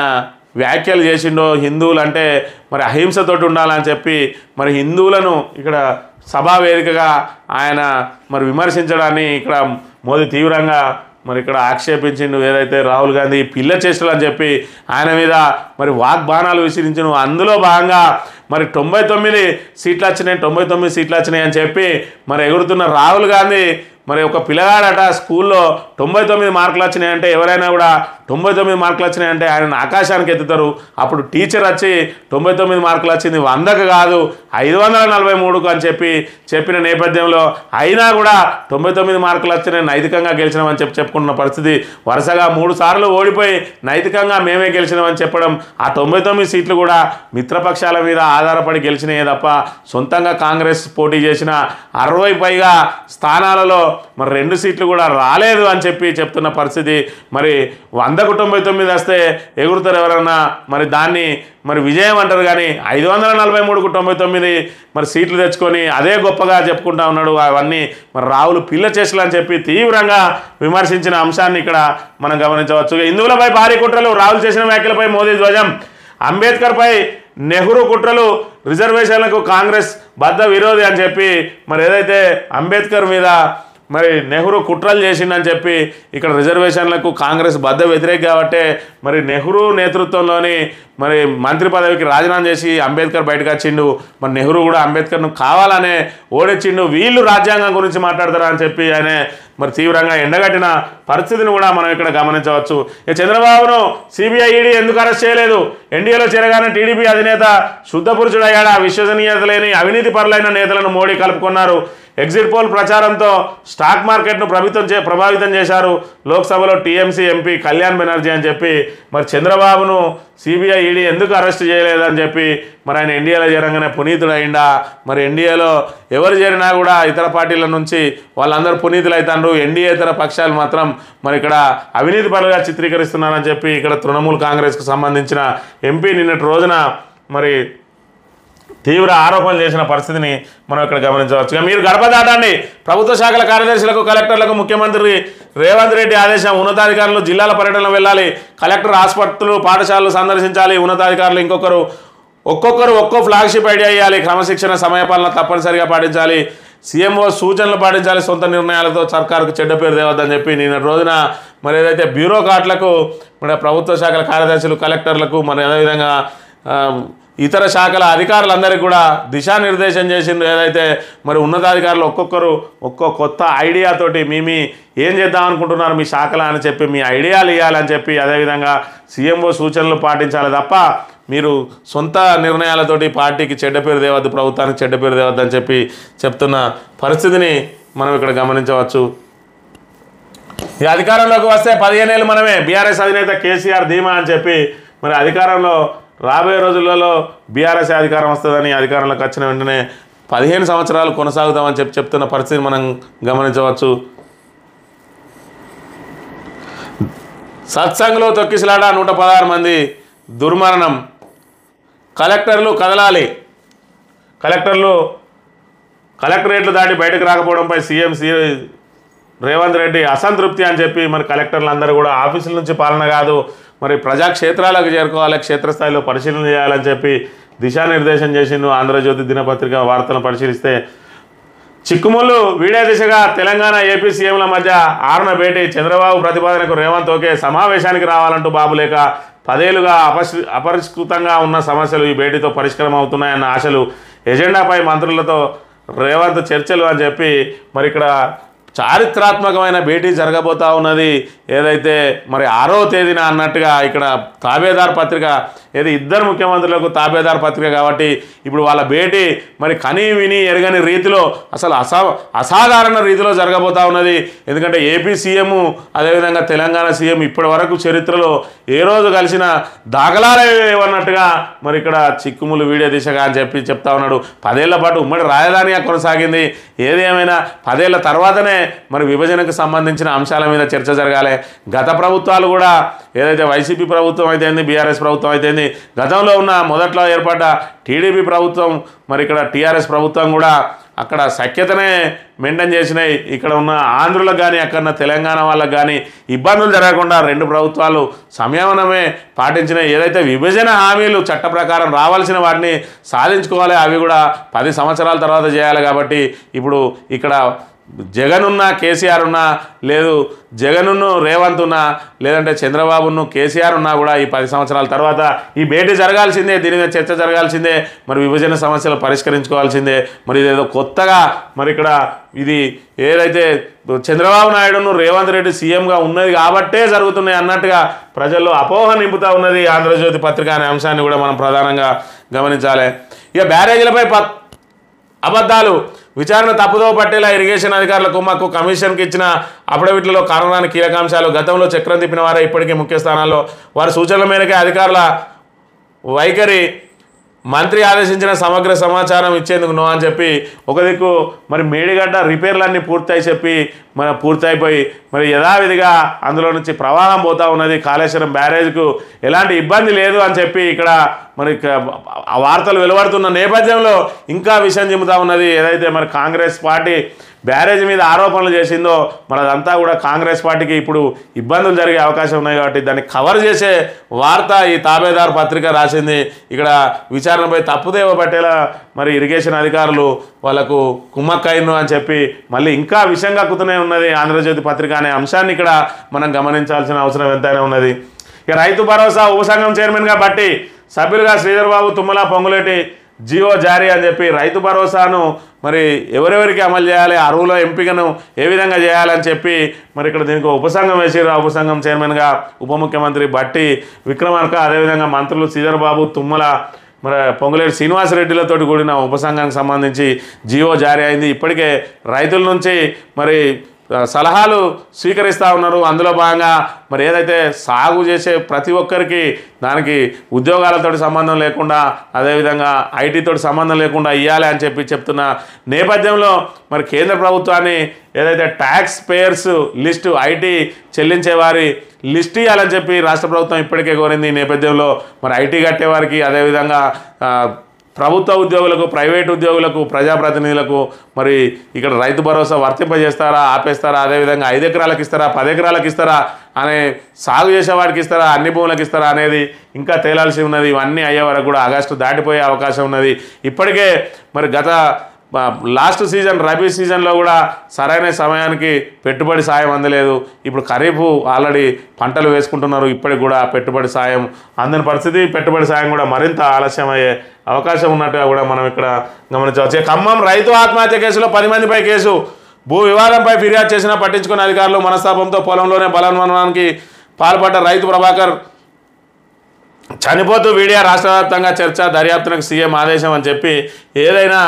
వ్యాఖ్యలు చేసిండో, హిందువులు అంటే మరి అహింసతోటి ఉండాలని చెప్పి మరి హిందువులను ఇక్కడ సభా వేదికగా ఆయన మరి విమర్శించడాన్ని ఇక్కడ మోదీ తీవ్రంగా మరి ఇక్కడ ఆక్షేపించిండు. ఏదైతే రాహుల్ గాంధీ పిల్ల చేష్టలు అని చెప్పి ఆయన మీద మరి వాగ్బాణాలు విసిరించను. అందులో భాగంగా మరి 99 సీట్లు వచ్చినాయి, 99 సీట్లు వచ్చినాయి అని చెప్పి మరి ఎగురుతున్న రాహుల్ గాంధీ మరి ఒక పిల్లగాడట స్కూల్లో 99 మార్కులు వచ్చినాయంటే ఎవరైనా కూడా 99 మార్కులు వచ్చినాయంటే ఆయన ఆకాశానికి ఎత్తుతారు. అప్పుడు టీచర్ వచ్చి 99 మార్కులు వచ్చింది 100కు కాదు 543కు అని చెప్పిన నేపథ్యంలో అయినా కూడా 99 మార్కులు వచ్చినాయి, నైతికంగా గెలిచినామని చెప్పుకుంటున్న పరిస్థితి. వరుసగా 3 సార్లు ఓడిపోయి నైతికంగా మేమే గెలిచినామని చెప్పడం, ఆ 99 సీట్లు కూడా మిత్రపక్షాల మీద ఆధారపడి గెలిచినాయే తప్ప సొంతంగా కాంగ్రెస్ పోటీ చేసిన 60 పైగా స్థానాలలో మరి 2 సీట్లు కూడా రాలేదు అని చెప్తున్న పరిస్థితి. మరి 100కు 99 వస్తే ఎగురుతారు ఎవరన్నా, మరి దాన్ని మరి విజయం అంటారు. కానీ 543కు 99 మరి సీట్లు తెచ్చుకొని అదే గొప్పగా చెప్పుకుంటా ఉన్నాడు. అవన్నీ మరి రాహుల్ పిల్ల చేష్టలు అని చెప్పి తీవ్రంగా విమర్శించిన అంశాన్ని ఇక్కడ మనం గమనించవచ్చు. హిందువులపై భారీ కుట్రలు, రాహుల్ చేసిన వ్యాఖ్యలపై మోదీ ధ్వజం. అంబేద్కర్పై నెహ్రూ కుట్రలు, రిజర్వేషన్లకు కాంగ్రెస్ బద్ద విరోధి అని చెప్పి మరి ఏదైతే అంబేద్కర్ మీద మరి నెహ్రూ కుట్రలు చేసిండని చెప్పి ఇక్కడ రిజర్వేషన్లకు కాంగ్రెస్ బద్ద వ్యతిరేక కాబట్టి మరి నెహ్రూ నేతృత్వంలోని మరి మంత్రి పదవికి రాజీనామా చేసి అంబేద్కర్ బయటకు వచ్చిండు. మరి నెహ్రూ కూడా అంబేద్కర్ను కావాలనే ఓడించిండు. వీళ్ళు రాజ్యాంగం గురించి మాట్లాడతారా అని చెప్పి ఆయన మరి తీవ్రంగా ఎండగట్టిన పరిస్థితిని కూడా మనం ఇక్కడ గమనించవచ్చు. చంద్రబాబును సిబిఐ ఈడీ ఎందుకు అరెస్ట్ చేయలేదు? ఎన్డీఏలో చేరగానే టీడీపీ అధినేత శుద్ధ పురుషుడయ్యాడా? విశ్వసనీయత లేని అవినీతి పరులైన నేతలను మోడీ కలుపుకున్నారు. ఎగ్జిట్ పోల్ ప్రచారంతో స్టాక్ మార్కెట్ను ప్రభావితం చేశారు. లోక్సభలో టీఎంసీ ఎంపీ కళ్యాణ్ బెనర్జీ అని చెప్పి మరి చంద్రబాబును సిబిఐ ఈడీ ఎందుకు అరెస్ట్ చేయలేదని చెప్పి మరి ఆయన ఎన్డీఏలో చేరంగానే పునీతుడైందా? మరి ఎన్డీఏలో ఎవరు చేరినా కూడా ఇతర పార్టీల నుంచి వాళ్ళందరూ పునీతులు అవుతారు. ఎన్డీఏతర పక్షాలు మాత్రం మరి ఇక్కడ అవినీతి పరులుగా చిత్రీకరిస్తున్నారని చెప్పి ఇక్కడ తృణమూల్ కాంగ్రెస్కు సంబంధించిన ఎంపీ నిన్నటి రోజున మరి తీవ్ర ఆరోపణలు చేసిన పరిస్థితిని మనం ఇక్కడ గమనించవచ్చు. మీరు గడప దాటండి. ప్రభుత్వ శాఖల కార్యదర్శులకు, కలెక్టర్లకు ముఖ్యమంత్రి రేవంత్ రెడ్డి ఆదేశం. ఉన్నతాధికారులు జిల్లాల పర్యటనలు వెళ్ళాలి. కలెక్టర్ ఆసుపత్రులు, పాఠశాలలు సందర్శించాలి. ఉన్నతాధికారులు ఒక్కొక్కరు ఒక్కో ఫ్లాగ్షిప్ ఐడియా ఇవ్వాలి. క్రమశిక్షణ, సమయపాలన తప్పనిసరిగా పాటించాలి. సీఎంఓ సూచనలు పాటించాలి. సొంత నిర్ణయాలతో సర్కారుకు చెడ్డ పేరు తేవద్దని చెప్పి నిన్నటి రోజున మరి ఏదైతే బ్యూరోక్రాట్లకు, మరి ప్రభుత్వ శాఖల కార్యదర్శులు, కలెక్టర్లకు, మరి అదేవిధంగా ఇతర శాఖల అధికారులందరికీ కూడా దిశానిర్దేశం చేసిండ్రు. ఏదైతే మరి ఉన్నతాధికారులు ఒక్కొక్కరు ఒక్కో కొత్త ఐడియాతోటి మీ ఏం చేద్దాం అనుకుంటున్నారు మీ శాఖల అని చెప్పి మీ ఐడియాలు ఇవ్వాలని చెప్పి, అదేవిధంగా సీఎంఓ సూచనలు పాటించాలి తప్ప మీరు సొంత నిర్ణయాలతోటి పార్టీకి చెడ్డ పేరు తేవద్దు, ప్రభుత్వానికి చెడ్డ పేరు తేవద్దు అని చెప్పి చెప్తున్న పరిస్థితిని మనం ఇక్కడ గమనించవచ్చు. ఈ అధికారంలోకి వస్తే 15 ఏళ్ళు మనమే, బీఆర్ఎస్ అధినేత కేసీఆర్ ధీమా అని చెప్పి మరి అధికారంలో రాబోయే రోజులలో బీఆర్ఎస్ అధికారం వస్తుందని, అధికారంలోకి వచ్చిన వెంటనే 15 సంవత్సరాలు కొనసాగుతామని చెప్తున్న పరిస్థితిని మనం గమనించవచ్చు. సత్సంగ్లో తొక్కిసలాట, 116 మంది దుర్మరణం. కలెక్టర్లు కదలాలి. కలెక్టరేట్లు దాటి బయటకు రాకపోవడంపై సీఎం రేవంత్ రెడ్డి అసంతృప్తి అని చెప్పి మరి కలెక్టర్లు అందరూ కూడా ఆఫీసుల నుంచి పాలన కాదు, మరి ప్రజాక్షేత్రాలకు చేరుకోవాలి, క్షేత్రస్థాయిలో పరిశీలన చేయాలని చెప్పి దిశానిర్దేశం చేసిండు. ఆంధ్రజ్యోతి దినపత్రిక వార్తలను పరిశీలిస్తే చిక్కుముళ్ళు వీడే దిశగా తెలంగాణ, ఏపీ సీఎంల మధ్య ఆరున భేటీ. చంద్రబాబు ప్రతిపాదనకు రేవంత్ ఓకే. సమావేశానికి రావాలంటూ బాబు లేక 10 ఏళ్లుగా అపరిష్కృతంగా ఉన్న సమస్యలు ఈ భేటీతో పరిష్కారం అవుతున్నాయన్న ఆశలు. ఎజెండాపై మంత్రులతో రేవంత్ చర్చలు అని చెప్పి మరి ఇక్కడ చారిత్రాత్మకమైన భేటీ జరగబోతా ఉన్నది. ఏదైతే మరి 6వ తేదీన అన్నట్టుగా ఇక్కడ తాబేదార్ పత్రిక ఏది ఇద్దరు ముఖ్యమంత్రులకు తాబేదార్ పత్రిక కాబట్టి ఇప్పుడు వాళ్ళ భేటీ మరి కనీ విని ఎరగని రీతిలో అసలు అసాధారణ రీతిలో జరగబోతా ఉన్నది. ఎందుకంటే ఏపీ సీఎం అదేవిధంగా తెలంగాణ సీఎం ఇప్పటి వరకు చరిత్రలో ఏ రోజు కలిసిన దాఖలాలే ఏమన్నట్టుగా మరి ఇక్కడ చిక్కుములు వీడియో దిశగా అని చెప్తా ఉన్నాడు. 10 ఏళ్ల పాటు ఉమ్మడి రాజధానిగా కొనసాగింది. ఏది ఏమైనా 10 ఏళ్ల తర్వాతనే మరి విభజనకు సంబంధించిన అంశాల మీద చర్చ జరగాలి. గత ప్రభుత్వాలు కూడా ఏదైతే వైసీపీ ప్రభుత్వం అయితేంది, బీఆర్ఎస్ ప్రభుత్వం అయితేంది, గతంలో ఉన్న మొదట్లో ఏర్పడ్డ టీడీపీ ప్రభుత్వం మరి ఇక్కడ టీఆర్ఎస్ ప్రభుత్వం కూడా అక్కడ సఖ్యతనే మెయింటైన్ చేసినాయి. ఇక్కడ ఉన్న ఆంధ్రులకు కానీ అక్కడ తెలంగాణ వాళ్ళకు కానీ ఇబ్బందులు జరగకుండా 2 ప్రభుత్వాలు సంయమనమే పాటించినాయి. ఏదైతే విభజన హామీలు చట్ట ప్రకారం రావాల్సిన వాటిని సాధించుకోవాలి, అవి కూడా 10 సంవత్సరాల తర్వాత చేయాలి. కాబట్టి ఇప్పుడు ఇక్కడ జగన్ ఉన్నా కేసీఆర్ ఉన్నా, లేదు జగన్ను రేవంత్ ఉన్నా, లేదంటే చంద్రబాబును కేసీఆర్ ఉన్నా కూడా ఈ 10 సంవత్సరాల తర్వాత ఈ భేటీ జరగాల్సిందే, దీని మీద చర్చ జరగాల్సిందే, మరి విభజన సమస్యలు పరిష్కరించుకోవాల్సిందే. మరి ఇదేదో కొత్తగా మరి ఇక్కడ ఇది ఏదైతే చంద్రబాబు నాయుడును రేవంత్ రెడ్డి సీఎంగా ఉన్నది కాబట్టే జరుగుతున్నాయి అన్నట్టుగా ప్రజల్లో అపోహ నింపుతా ఉన్నది ఆంధ్రజ్యోతి పత్రిక అనే అంశాన్ని కూడా మనం ప్రధానంగా గమనించాలి. ఇక బ్యారేజీలపై అబద్ధాలు, విచారణ తప్పుదోవ పట్టేలా ఇరిగేషన్ అధికారుల కుమ్మక్కు, కమిషన్కి ఇచ్చిన అఫిడవిట్లలో కారణానికి కీలకాంశాలు, గతంలో చక్రం తిప్పిన వారే ఇప్పటికీ ముఖ్య స్థానాల్లో, వారి సూచనల మేరకే అధికారుల వైఖరి, మంత్రి ఆదేశించిన సమగ్ర సమాచారం ఇచ్చేందుకు నో అని చెప్పి ఒక దిక్కు మరి మేడిగడ్డ రిపేర్లన్నీ పూర్తయిపోయి మరి యథావిధిగా అందులో నుంచి ప్రవాహం పోతూ ఉన్నది. కాళేశ్వరం బ్యారేజ్కు ఎలాంటి ఇబ్బంది లేదు అని చెప్పి ఇక్కడ మరి వార్తలు వెలువడుతున్న నేపథ్యంలో ఇంకా విషయం చెబుతూ ఉన్నది. ఏదైతే మరి కాంగ్రెస్ పార్టీ బ్యారేజ్ మీద ఆరోపణలు చేసిందో మరి అదంతా కూడా కాంగ్రెస్ పార్టీకి ఇప్పుడు ఇబ్బందులు జరిగే అవకాశం ఉన్నాయి. కాబట్టి దాన్ని కవర్ చేసే వార్త ఈ తాబేదార్ పత్రిక రాసింది. ఇక్కడ విచారణపై తప్పుదేవ పట్టేలా మరి ఇరిగేషన్ అధికారులు వాళ్ళకు కుమ్మక్కైను అని చెప్పి మళ్ళీ ఇంకా విషయం కక్కుతూనే ఉన్నది ఆంధ్రజ్యోతి పత్రిక అనే అంశాన్ని ఇక్కడ మనం గమనించాల్సిన అవసరం ఎంతైనా ఉన్నది. ఇక రైతు భరోసా ఉపసంఘం చైర్మన్గా బట్టి, సభ్యులుగా శ్రీధర్ బాబు, తుమ్మల, పొంగులేటి, జియో జారీ అని చెప్పి రైతు భరోసాను మరి ఎవరెవరికి అమలు చేయాలి, అరువుల ఎంపికను ఏ విధంగా చేయాలని చెప్పి మరి ఇక్కడ దీనికి ఉపసంఘం వేసారు. ఆ ఉపసంఘం చైర్మన్గా ఉప ముఖ్యమంత్రి బట్టి విక్రమార్క, అదేవిధంగా మంత్రులు శ్రీధర్ బాబు, తుమ్మల, మరి పొంగులేటి శ్రీనివాసరెడ్డిలతో కూడిన ఉపసంఘానికి సంబంధించి జియో జారీ అయింది. ఇప్పటికే రైతుల నుంచి మరి సలహాలు స్వీకరిస్తూ ఉన్నారు. అందులో భాగంగా మరి ఏదైతే సాగు చేసే ప్రతి ఒక్కరికి దానికి ఉద్యోగాలతో సంబంధం లేకుండా, అదేవిధంగా ఐటీతో సంబంధం లేకుండా ఇవ్వాలి అని చెప్పి చెప్తున్న నేపథ్యంలో మరి కేంద్ర ప్రభుత్వాన్ని ఏదైతే ట్యాక్స్ పేయర్స్ లిస్టు, ఐటీ చెల్లించే వారి లిస్ట్ ఇవ్వాలని చెప్పి రాష్ట్ర ప్రభుత్వం ఇప్పటికే కోరింది. ఈ నేపథ్యంలో మరి ఐటీ కట్టేవారికి, అదేవిధంగా ప్రభుత్వ ఉద్యోగులకు, ప్రైవేటు ఉద్యోగులకు, ప్రజాప్రతినిధులకు మరి ఇక్కడ రైతు భరోసా వర్తింపజేస్తారా, ఆపేస్తారా, అదేవిధంగా 5 ఎకరాలకు ఇస్తారా, 10 ఎకరాలకు ఇస్తారా, అనే సాగు చేసేవాడికి ఇస్తారా, అన్ని భూములకు ఇస్తారా అనేది ఇంకా తేలాల్సి ఉన్నది. ఇవన్నీ అయ్యే వరకు కూడా ఆగస్టు దాటిపోయే అవకాశం ఉన్నది. ఇప్పటికే మరి గత లాస్ట్ సీజన్ రబీ సీజన్లో కూడా సరైన సమయానికి పెట్టుబడి సాయం అందలేదు. ఇప్పుడు ఖరీఫ్ ఆల్రెడీ పంటలు వేసుకుంటున్నారు, ఇప్పటికి కూడా పెట్టుబడి సాయం అందని పరిస్థితి. పెట్టుబడి సాయం కూడా మరింత ఆలస్యమయ్యే అవకాశం ఉన్నట్టుగా కూడా మనం ఇక్కడ గమనించవచ్చు. ఖమ్మం రైతు ఆత్మహత్య కేసులో 10 మందిపై కేసు, భూ వివాదంపై ఫిర్యాదు చేసినా పట్టించుకున్న అధికారులు, మనస్తాపంతో పొలంలోనే బలవన్మరణానికి పాల్పడ్డ రైతు ప్రభాకర్ చనిపోతూ వీడియో, రాష్ట్ర వ్యాప్తంగా చర్చ, దర్యాప్తునకు సీఎం ఆదేశం అని చెప్పి ఏదైనా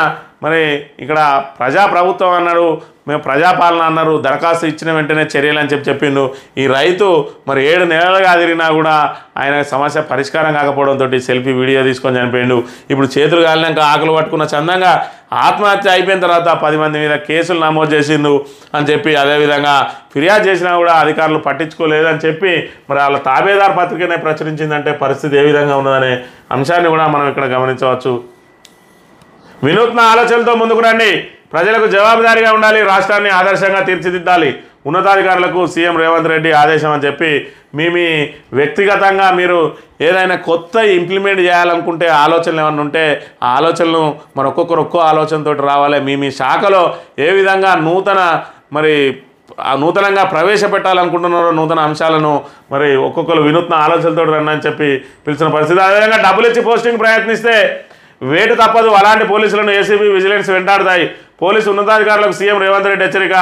మరి ఇక్కడ ప్రజాప్రభుత్వం అన్నారు, మేము ప్రజాపాలన అన్నారు, దరఖాస్తు ఇచ్చిన వెంటనే చర్యలు అని చెప్పిండు. ఈ రైతు మరి 7 నెలలుగా తిరిగినా కూడా ఆయన సమస్య పరిష్కారం కాకపోవడంతో సెల్ఫీ వీడియో తీసుకొని చనిపోయిండు. ఇప్పుడు చేతులు కాలినాక ఆకులు పట్టుకున్న చందంగా ఆత్మహత్య అయిపోయిన తర్వాత 10 మంది మీద కేసులు నమోదు చేసిండు అని చెప్పి, అదేవిధంగా ఫిర్యాదు చేసినా కూడా అధికారులు పట్టించుకోలేదని చెప్పి మరి వాళ్ళ తాబేదార్ పత్రికనే ప్రచురించిందంటే పరిస్థితి ఏ విధంగా ఉన్నదనే అంశాన్ని కూడా మనం ఇక్కడ గమనించవచ్చు. వినూత్న ఆలోచనలతో ముందుకు రండి, ప్రజలకు జవాబుదారీగా ఉండాలి, రాష్ట్రాన్ని ఆదర్శంగా తీర్చిదిద్దాలి, ఉన్నతాధికారులకు సీఎం రేవంత్ రెడ్డి ఆదేశం అని చెప్పి మీ వ్యక్తిగతంగా మీరు ఏదైనా కొత్త ఇంప్లిమెంట్ చేయాలనుకుంటే ఆలోచనలు ఏమన్నా ఉంటే ఆ ఆలోచనలు మరి ఒక్కొక్కరు ఒక్కో ఆలోచనతో రావాలి. మీ శాఖలో ఏ విధంగా నూతనంగా ప్రవేశపెట్టాలనుకుంటున్నారో నూతన అంశాలను మరి ఒక్కొక్కరు వినూత్న ఆలోచనలతో రండి అని చెప్పి పిలిచిన పరిస్థితి. అదేవిధంగా డబ్బులు ఇచ్చి పోస్టింగ్ ప్రయత్నిస్తే వేటు తప్పదు, అలాంటి పోలీసులను ఏసీబీ, విజిలెన్స్ వెంటాడుతాయి. పోలీసు ఉన్నతాధికారులకు సీఎం రేవంత్ రెడ్డి హెచ్చరిక.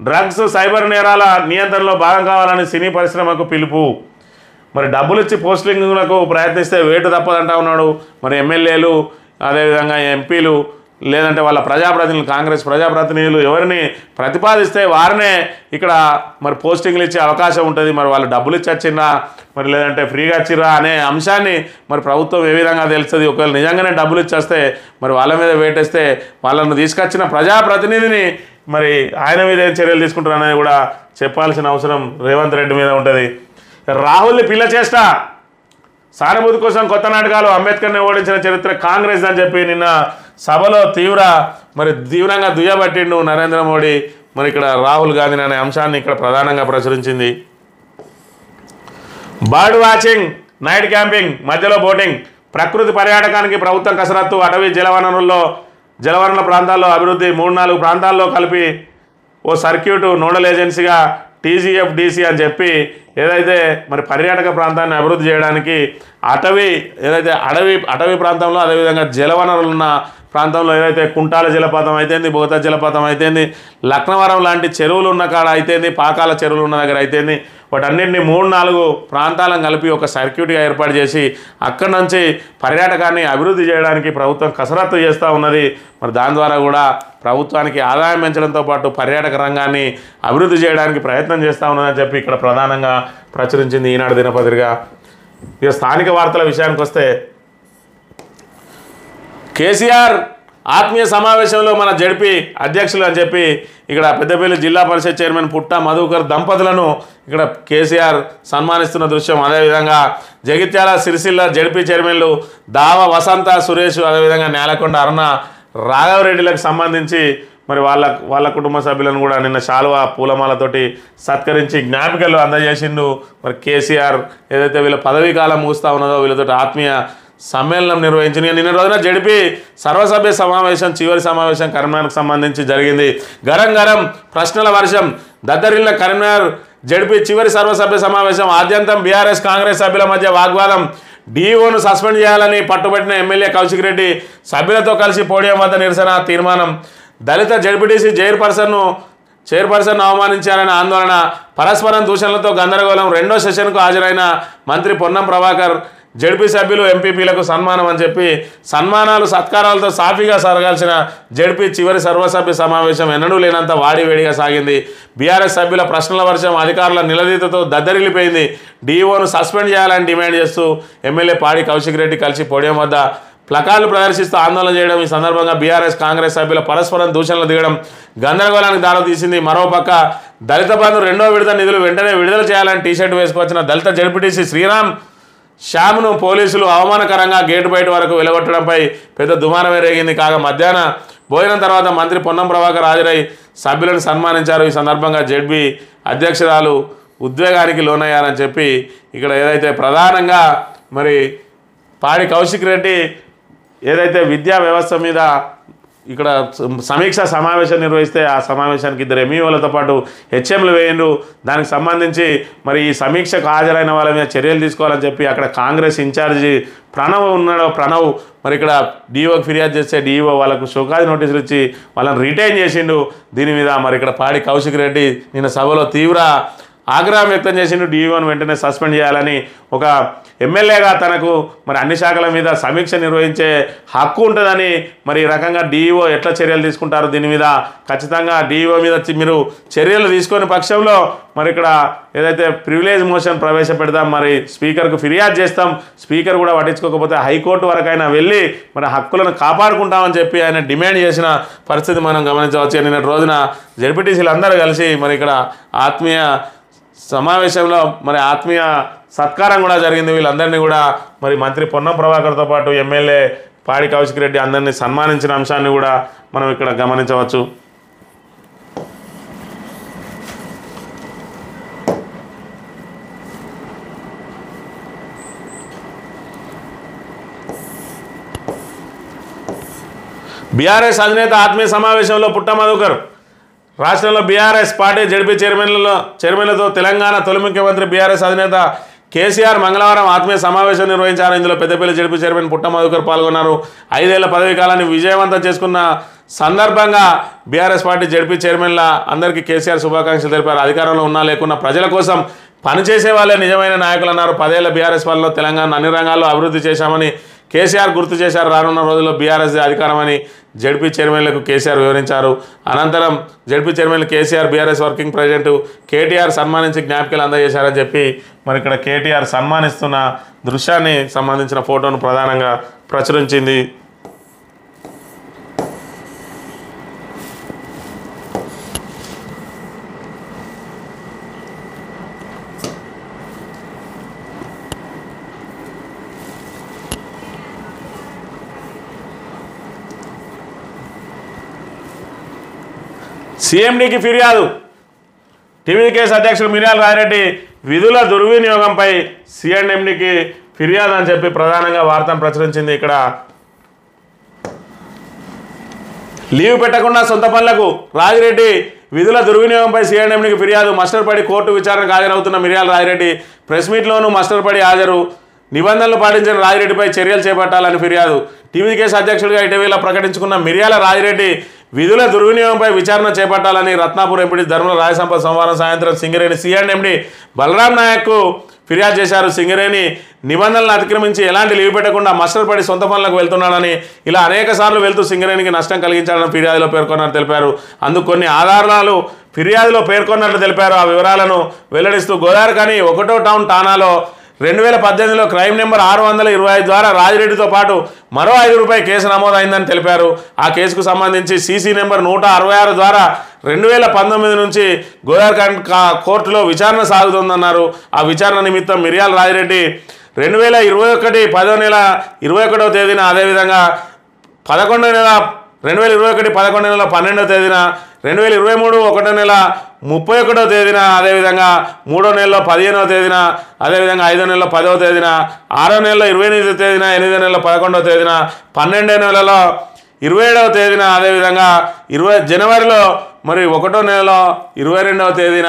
డ్రగ్స్ సైబర్ నేరాల నియంత్రణలో భాగం కావాలని సినీ పరిశ్రమకు పిలుపు. మరి డబ్బులు ఇచ్చి పోస్టింగ్లకు ప్రయత్నిస్తే వేటు తప్పదంటా ఉన్నాడు. మరి ఎమ్మెల్యేలు అదేవిధంగా ఎంపీలు లేదంటే వాళ్ళ ప్రజాప్రతినిధులు కాంగ్రెస్ ప్రజాప్రతినిధులు ఎవరిని ప్రతిపాదిస్తే వారినే ఇక్కడ మరి పోస్టింగ్లు ఇచ్చే అవకాశం ఉంటుంది. మరి వాళ్ళు డబ్బులు ఇచ్చి వచ్చిందా మరి లేదంటే ఫ్రీగా వచ్చిర్రా అనే అంశాన్ని మరి ప్రభుత్వం ఏ విధంగా తెలుస్తుంది. ఒకవేళ నిజంగానే డబ్బులు ఇచ్చేస్తే మరి వాళ్ళ మీద వేటేస్తే వాళ్ళను తీసుకొచ్చిన ప్రజాప్రతినిధిని మరి ఆయన మీద ఏం చర్యలు తీసుకుంటారు అనేది కూడా చెప్పాల్సిన అవసరం రేవంత్ రెడ్డి మీద ఉంటుంది. రాహుల్ని పిల్ల చేష్ట సానుభూతి కోసం కొత్త నాటకాలు, అంబేద్కర్ని ఓడించిన చరిత్ర కాంగ్రెస్ అని చెప్పి నిన్న సభలో తీవ్రంగా దుయ్యబట్టిండు నరేంద్ర మోడీ. మరి ఇక్కడ రాహుల్ గాంధీ అనే అంశాన్ని ఇక్కడ ప్రధానంగా ప్రచురించింది. బర్డ్ వాచింగ్, నైట్ క్యాంపింగ్, మధ్యలో బోటింగ్, ప్రకృతి పర్యాటకానికి ప్రభుత్వం కసరత్తు. అటవీ జలవనరుల ప్రాంతాల్లో అభివృద్ధి 3-4 ప్రాంతాల్లో కలిపి ఓ సర్క్యూట్ నోడల్ ఏజెన్సీగా TGFDC అని చెప్పి ఏదైతే మరి పర్యాటక ప్రాంతాన్ని అభివృద్ధి చేయడానికి అటవీ ప్రాంతంలో అదేవిధంగా జలవనరులు ఉన్న ప్రాంతంలో ఏదైతే కుంటాల జలపాతం అయితేంది, బోత జలపాతం అయితేంది, లక్నవరం లాంటి చెరువులు ఉన్న కాడ అయితేంది, పాకాల చెరువులు ఉన్న దగ్గర అయితేంది, వాటన్నింటినీ 3-4 ప్రాంతాలను కలిపి ఒక సర్క్యూట్గా ఏర్పాటు చేసి అక్కడి నుంచి పర్యాటకాన్ని అభివృద్ధి చేయడానికి ప్రభుత్వం కసరత్తు చేస్తూ ఉన్నది. మరి దాని ద్వారా కూడా ప్రభుత్వానికి ఆదాయం పెంచడంతో పాటు పర్యాటక రంగాన్ని అభివృద్ధి చేయడానికి ప్రయత్నం చేస్తూ ఉన్నదని చెప్పి ఇక్కడ ప్రధానంగా ప్రచురించింది ఈనాడు దినపత్రిక. ఇక స్థానిక వార్తల విషయానికి వస్తే కేసీఆర్ ఆత్మీయ సమావేశంలో మన జడ్పీ అధ్యక్షులు అని చెప్పి ఇక్కడ పెద్దపల్లి జిల్లా పరిషత్ చైర్మన్ పుట్ట మధుకర్ దంపతులను ఇక్కడ కేసీఆర్ సన్మానిస్తున్న దృశ్యం. అదేవిధంగా జగిత్యాల సిరిసిల్ల జడ్పీ చైర్మన్లు దావ వసంత సురేష్ అదేవిధంగా నేలకొండ అరుణ రాఘవరెడ్డిలకు సంబంధించి మరి వాళ్ళ కుటుంబ సభ్యులను కూడా నిన్న శాలువా పూలమాలతోటి సత్కరించి జ్ఞాపికలు అందజేసిండు. మరి కేసీఆర్ ఏదైతే వీళ్ళ పదవీ కాలం ముగుస్తూ ఉన్నదో వీళ్ళతో ఆత్మీయ సమ్మేళనం నిర్వహించింది. నిన్న రోజున జడిపి సర్వసభ్య సమావేశం చివరి సమావేశం కరీంనగర్కు సంబంధించి జరిగింది. గరం ప్రశ్నల వర్షం దద్దరిల్ల కరీంనగర్ జడిపి చివరి సర్వసభ్య సమావేశం. ఆద్యంతం బీఆర్ఎస్ కాంగ్రెస్ సభ్యుల మధ్య వాగ్వాదం. డీఓను సస్పెండ్ చేయాలని పట్టుబట్టిన ఎమ్మెల్యే కౌశిక్ రెడ్డి సభ్యులతో కలిసి పోడియం వద్ద నిరసన తీర్మానం. దళిత జడ్పీటీసీ చైర్పర్సన్ అవమానించారనే ఆందోళన. పరస్పరం దూషణలతో గందరగోళం. 2వ సెషన్కు హాజరైన మంత్రి పొన్నం ప్రభాకర్ జడ్పీ సభ్యులు ఎంపీపీలకు సన్మానం అని చెప్పి సన్మానాలు సత్కారాలతో సాఫీగా సాగాల్సిన జడ్పీ చివరి సర్వసభ్య సమావేశం ఎన్నడూ లేనంత వాడివేడిగా సాగింది. బీఆర్ఎస్ సభ్యుల ప్రశ్నల వర్షం అధికారుల నిలదీతతో దద్దరిల్లిపోయింది. డీఓను సస్పెండ్ చేయాలని డిమాండ్ చేస్తూ ఎమ్మెల్యే పాడి కౌశిక్ రెడ్డి కలిసి పోడియం వద్ద ప్లకార్డులు ప్రదర్శిస్తూ ఆందోళన చేయడం. ఈ సందర్భంగా బీఆర్ఎస్ కాంగ్రెస్ సభ్యుల పరస్పరం దూషణలు దిగడం గందరగోళానికి దారితీసింది. మరోపక్క దళిత బంధు 2వ విడత నిధులు వెంటనే విడుదల చేయాలని టీషర్ట్ వేసుకొచ్చిన దళిత జడ్పీటీసీ శ్రీరామ్ శ్యామ్ను పోలీసులు అవమానకరంగా గేటు బయట వరకు వెలగొట్టడంపై పెద్ద దుమారం రేగింది. కాగా మధ్యాహ్న భోజనం తర్వాత మంత్రి పొన్నం ప్రభాకర్ హాజరై సభ్యులను సన్మానించారు. ఈ సందర్భంగా జడ్పీ అధ్యక్షురాలు ఉద్వేగానికి లోనయ్యారని చెప్పి ఇక్కడ ఏదైతే ప్రధానంగా మరి పాడి కౌశిక్ రెడ్డి ఏదైతే విద్యా వ్యవస్థ మీద ఇక్కడ సమీక్షా సమావేశం నిర్వహిస్తే ఆ సమావేశానికి 2 ఎంఈఓలతో పాటు హెచ్ఎంలు వేయండు. దానికి సంబంధించి మరి ఈ సమీక్షకు హాజరైన వాళ్ళ మీద చర్యలు తీసుకోవాలని చెప్పి అక్కడ కాంగ్రెస్ ఇన్ఛార్జి ప్రణవ్ మరి ఇక్కడ డీఓకి ఫిర్యాదు చేస్తే డీఓ వాళ్ళకు షోకాజ్ నోటీసులు ఇచ్చి వాళ్ళని రిటైన్ చేసిండు. దీని మీద మరి ఇక్కడ పాడి కౌశిక్ రెడ్డి నిన్న సభలో తీవ్ర ఆగ్రహం వ్యక్తం చేసిండు. డీఓను వెంటనే సస్పెండ్ చేయాలని ఒక ఎమ్మెల్యేగా తనకు మరి అన్ని శాఖల మీద సమీక్ష నిర్వహించే హక్కు ఉంటుందని మరి ఈ రకంగా డీఓ ఎట్లా చర్యలు తీసుకుంటారు దీని మీద ఖచ్చితంగా డీఓ మీద మీరు చర్యలు తీసుకునే పక్షంలో మరి ఇక్కడ ఏదైతే ప్రివిలేజ్ మోషన్ ప్రవేశపెడతాం మరి స్పీకర్కు ఫిర్యాదు చేస్తాం. స్పీకర్ కూడా పట్టించుకోకపోతే హైకోర్టు వరకైనా వెళ్ళి మరి హక్కులను కాపాడుకుంటామని చెప్పి ఆయన డిమాండ్ చేసిన పరిస్థితి మనం గమనించవచ్చు. నిన్నటి రోజున జడ్పీటీసీలు అందరూ కలిసి మరి ఇక్కడ ఆత్మీయ సమావేశంలో మరి ఆత్మీయ సత్కారం కూడా జరిగింది. వీళ్ళందరినీ కూడా మరి మంత్రి పొన్నం ప్రభాకర్తో పాటు ఎమ్మెల్యే పాడి కౌశిక్ రెడ్డి అందరినీ సన్మానించిన అంశాన్ని కూడా మనం ఇక్కడ గమనించవచ్చు. బీఆర్ఎస్ అధినేత ఆత్మీయ సమావేశంలో పుట్ట మధుకర్. రాష్ట్రంలో బీఆర్ఎస్ పార్టీ జడ్పీ చైర్మన్లతో తెలంగాణ తొలి ముఖ్యమంత్రి బీఆర్ఎస్ అధినేత కేసీఆర్ మంగళవారం ఆత్మీయ సమావేశం నిర్వహించారు. ఇందులో పెద్దపల్లి జడ్పీ చైర్మన్ పుట్ట మధుకర్ పాల్గొన్నారు. 5 ఏళ్ల పదవీ కాలాన్ని విజయవంతం చేసుకున్న సందర్భంగా బీఆర్ఎస్ పార్టీ జడ్పీ చైర్మన్ల అందరికీ కేసీఆర్ శుభాకాంక్షలు తెలిపారు. అధికారంలో ఉన్నా లేకున్నా ప్రజల కోసం పనిచేసే వాళ్ళే నిజమైన నాయకులు అన్నారు. 10 ఏళ్ల బీఆర్ఎస్ పాలనలో తెలంగాణ అన్ని రంగాల్లో అభివృద్ధి చేశామని కేసీఆర్ గుర్తు చేశారు. రానున్న రోజుల్లో బీఆర్ఎస్ అధికారమని జడ్పీ చైర్మన్లకు కేసీఆర్ వివరించారు. అనంతరం ZP chairman KCR BRS working president KTR సన్మానించి జ్ఞాపికలు అందజేశారని చెప్పి మరి ఇక్కడ కేటీఆర్ సన్మానిస్తున్న దృశ్యాన్ని సంబంధించిన ఫోటోను ప్రధానంగా ప్రచురించింది. సీఎండీకి ఫిర్యాదు. టీవీ కేసు అధ్యక్షుడు మిర్యాల రాజిరెడ్డి విధుల దుర్వినియోగంపై సీఎండీకి ఫిర్యాదు అని చెప్పి ప్రధానంగా వార్తను ప్రచురించింది. ఇక్కడ లీవ్ పెట్టకుండా సొంత పనులకు రాజిరెడ్డి విధుల దుర్వినియోగంపై సీఎండీకి ఫిర్యాదు. మస్టర్ పడి కోర్టు విచారణకు హాజరవుతున్న మిర్యాల రాజిరెడ్డి ప్రెస్ మీట్లోనూ మస్టర్ పడి హాజరు. నిబంధనలు పాటించిన రాజిరెడ్డిపై చర్యలు చేపట్టాలని ఫిర్యాదు. టీవీ కేసు అధ్యక్షుడిగా ఇటీవల ప్రకటించుకున్న మిర్యాల రాజిరెడ్డి విధుల దుర్వినియోగంపై విచారణ చేపట్టాలని రత్నాపూర్ ఎంపీ ధర్మల రాజసంపత్ సోమవారం సాయంత్రం సింగరేణి సీఎండీ బలరాం నాయక్కు ఫిర్యాదు చేశారు. సింగరేణి నిబంధనలను అతిక్రమించి ఎలాంటి లీవ్ పెట్టకుండా మస్టర్ పడి సొంత పనులకు వెళ్తున్నాడని, ఇలా అనేక సార్లు వెళ్తూ సింగరేణికి నష్టం కలిగించాలని ఫిర్యాదులో పేర్కొన్నట్టు తెలిపారు. అందుకు కొన్ని ఆధారాలు ఫిర్యాదులో పేర్కొన్నట్లు తెలిపారు. ఆ వివరాలను వెల్లడిస్తూ గోదావరిఖని 1వ టౌన్ ఠాణాలో 2018లో క్రైమ్ నెంబర్ 625 ద్వారా రాజిరెడ్డితో పాటు మరో ₹5 కేసు నమోదైందని తెలిపారు. ఆ కేసుకు సంబంధించి సీసీ నెంబర్ 166 ద్వారా 2019 నుంచి గోదావరిఖండ్ కోర్టులో విచారణ సాగుతుందన్నారు. ఆ విచారణ నిమిత్తం మిర్యాల రాజిరెడ్డి 2021 10వ నెల 21వ తేదీన, అదేవిధంగా 11వ నెల 2021 11వ నెల 12వ తేదీన, 2023 1వ నెల 31వ తేదీన, అదేవిధంగా 3వ నెలలో 15వ తేదీన, అదేవిధంగా 5వ నెలలో 10వ తేదీన, 6వ నెలలో 28వ తేదీన, 8వ నెలలో 11వ తేదీన, 12వ నెలలో 27వ తేదీన, అదేవిధంగా జనవరిలో మరి 1వ నెలలో 22వ తేదీన,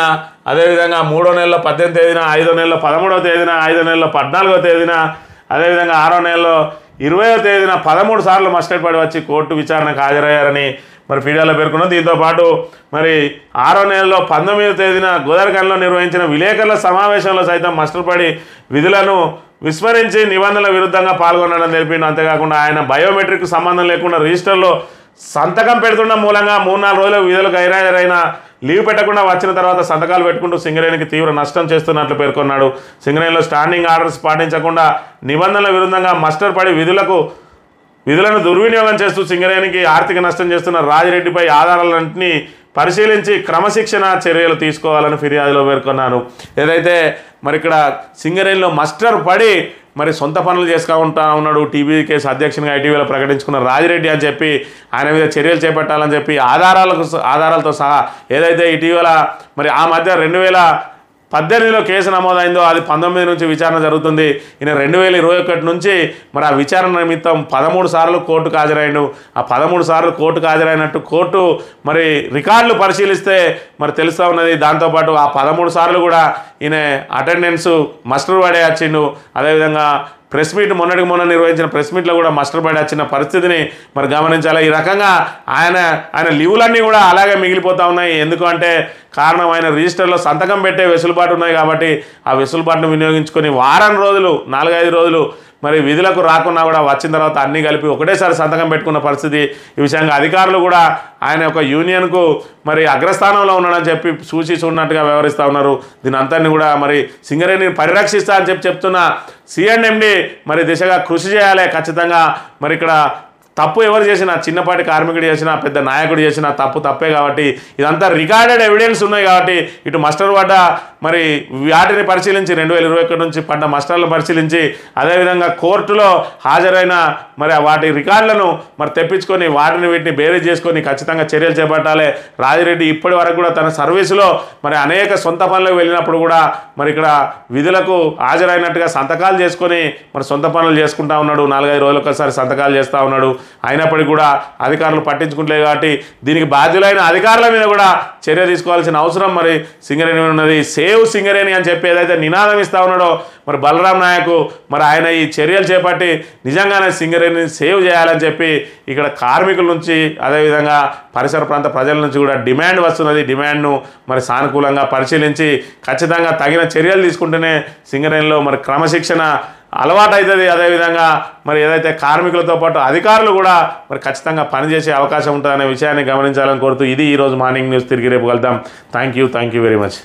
అదేవిధంగా 3వ నెలలో 18వ తేదీన, 5వ నెలలో 13వ తేదీన, 5వ నెలలో 14వ తేదీన, అదేవిధంగా 6వ నెలలో 20వ తేదీన 13 సార్లు మస్టర్డ్ పడి వచ్చి కోర్టు విచారణకు హాజరయ్యారని మరి ఫిర్యాదులో పేర్కొన్నారు. దీంతో పాటు మరి 6వ నెలలో 19వ తేదీన గోదావరిఖనిలో నిర్వహించిన విలేకరుల సమావేశంలో సైతం మస్టర్ పడి విధులను విస్మరించి నిబంధనల విరుద్ధంగా పాల్గొన్నాడని తెలిపిండు. అంతేకాకుండా ఆయన బయోమెట్రిక్ సంబంధం లేకుండా రిజిస్టర్లో సంతకం పెడుతున్న మూలంగా 3-4 రోజులు విధులకు గైర్హాజరైన లీవ్ పెట్టకుండా వచ్చిన తర్వాత సంతకాలు పెట్టుకుంటూ సింగరేణికి తీవ్ర నష్టం చేస్తున్నట్లు పేర్కొన్నాడు. సింగరేణిలో స్టాండింగ్ ఆర్డర్స్ పాటించకుండా నిబంధనల విరుద్ధంగా మస్టర్ పడి విధులను దుర్వినియోగం చేస్తూ సింగరేణికి ఆర్థిక నష్టం చేస్తున్న రాజిరెడ్డిపై ఆధారాలన్నింటినీ పరిశీలించి క్రమశిక్షణ చర్యలు తీసుకోవాలని ఫిర్యాదులో పేర్కొన్నారు. ఏదైతే మరి ఇక్కడ సింగరేణిలో మస్టర్ పడి మరి సొంత పనులు చేసుకుంటా ఉన్నాడు టీబీ కేసు అధ్యక్షునిగా ఇటీవల ప్రకటించుకున్న రాజిరెడ్డి అని చెప్పి ఆయన మీద చర్యలు చేపట్టాలని చెప్పి ఆధారాలతో సహా ఏదైతే ఇటీవల మరి ఆ మధ్య 2018లో కేసు నమోదైందో అది 19 నుంచి విచారణ జరుగుతుంది. ఈయన 2021 నుంచి మరి ఆ విచారణ నిమిత్తం 13 సార్లు కోర్టుకు హాజరైండు. ఆ 13 సార్లు కోర్టుకు హాజరైనట్టు కోర్టు మరి రికార్డులు పరిశీలిస్తే మరి తెలుస్తూ ఉన్నది. దాంతోపాటు ఆ 13 సార్లు కూడా ఈయన అటెండెన్స్ మస్టర్ పడే వచ్చిండు. అదేవిధంగా ప్రెస్ మీట్ మొన్న నిర్వహించిన ప్రెస్ మీట్లో కూడా మస్టర్ పడి వచ్చిన పరిస్థితిని మరి గమనించాలి. ఈ రకంగా ఆయన లీవులన్నీ కూడా అలాగే మిగిలిపోతూ ఉన్నాయి. ఎందుకు అంటే కారణం ఆయన రిజిస్టర్లో సంతకం పెట్టే వెసులుబాటు ఉన్నాయి కాబట్టి ఆ వెసులుబాటును వినియోగించుకొని వారం రోజులు 4-5 రోజులు మరి విధులకు రాకున్నా కూడా వచ్చిన తర్వాత అన్నీ కలిపి ఒకటేసారి సంతకం పెట్టుకున్న పరిస్థితి. ఈ విషయంగా అధికారులు కూడా ఆయన ఒక యూనియన్కు మరి అగ్రస్థానంలో ఉన్నాడని చెప్పి చూడనట్టుగా వ్యవహరిస్తూ ఉన్నారు. దీని అంతని కూడా మరి సింగరేణిని పరిరక్షిస్తా అని చెప్తున్న సీఎండీ మరి దిశగా కృషి చేయాలి ఖచ్చితంగా. మరి ఇక్కడ తప్పు ఎవరు చేసినా, చిన్నపాటి కార్మికుడు చేసినా, పెద్ద నాయకుడు చేసినా తప్పే కాబట్టి ఇదంతా రికార్డెడ్ ఎవిడెన్స్ ఉన్నాయి కాబట్టి ఇటు మస్టర్ పడ్డ మరి వాటిని పరిశీలించి 2021 నుంచి పడ్డ మస్టర్లను పరిశీలించి అదేవిధంగా కోర్టులో హాజరైన మరి వాటి రికార్డులను మరి తెప్పించుకొని వీటిని బేరీజ్ చేసుకొని ఖచ్చితంగా చర్యలు చేపట్టాలి. రాజిరెడ్డి ఇప్పటి వరకు కూడా తన సర్వీసులో మరి అనేక సొంత పనులకు వెళ్ళినప్పుడు కూడా మరి ఇక్కడ విధులకు హాజరైనట్టుగా సంతకాలు చేసుకొని మరి సొంత పనులు చేసుకుంటా ఉన్నాడు. 4-5 రోజులకు ఒకసారి సంతకాలు చేస్తూ ఉన్నాడు. అయినప్పటికీ కూడా అధికారులు పట్టించుకుంటలేదు కాబట్టి దీనికి బాధ్యులైన అధికారుల మీద కూడా చర్య తీసుకోవాల్సిన అవసరం మరి సింగరేణి ఉన్నది. సేమ్ సేవ్ సింగరేణి అని చెప్పి ఏదైతే నినాదం ఇస్తా ఉన్నాడో మరి బలరాం నాయక్ మరి ఆయన ఈ చర్యలు చేపట్టి నిజంగానే సింగరేణిని సేవ్ చేయాలని చెప్పి ఇక్కడ కార్మికుల నుంచి అదేవిధంగా పరిసర ప్రాంత ప్రజల నుంచి కూడా డిమాండ్ వస్తున్నది. డిమాండ్ను మరి సానుకూలంగా పరిశీలించి ఖచ్చితంగా తగిన చర్యలు తీసుకుంటేనే సింగరేణిలో మరి క్రమశిక్షణ అలవాటు అవుతుంది. అదేవిధంగా మరి ఏదైతే కార్మికులతో పాటు అధికారులు కూడా మరి ఖచ్చితంగా పనిచేసే అవకాశం ఉంటుందనే విషయాన్ని గమనించాలని కోరుతూ ఇది ఈరోజు మార్నింగ్ న్యూస్. తిరిగి రేపు కలుద్దాం. Thank you very much.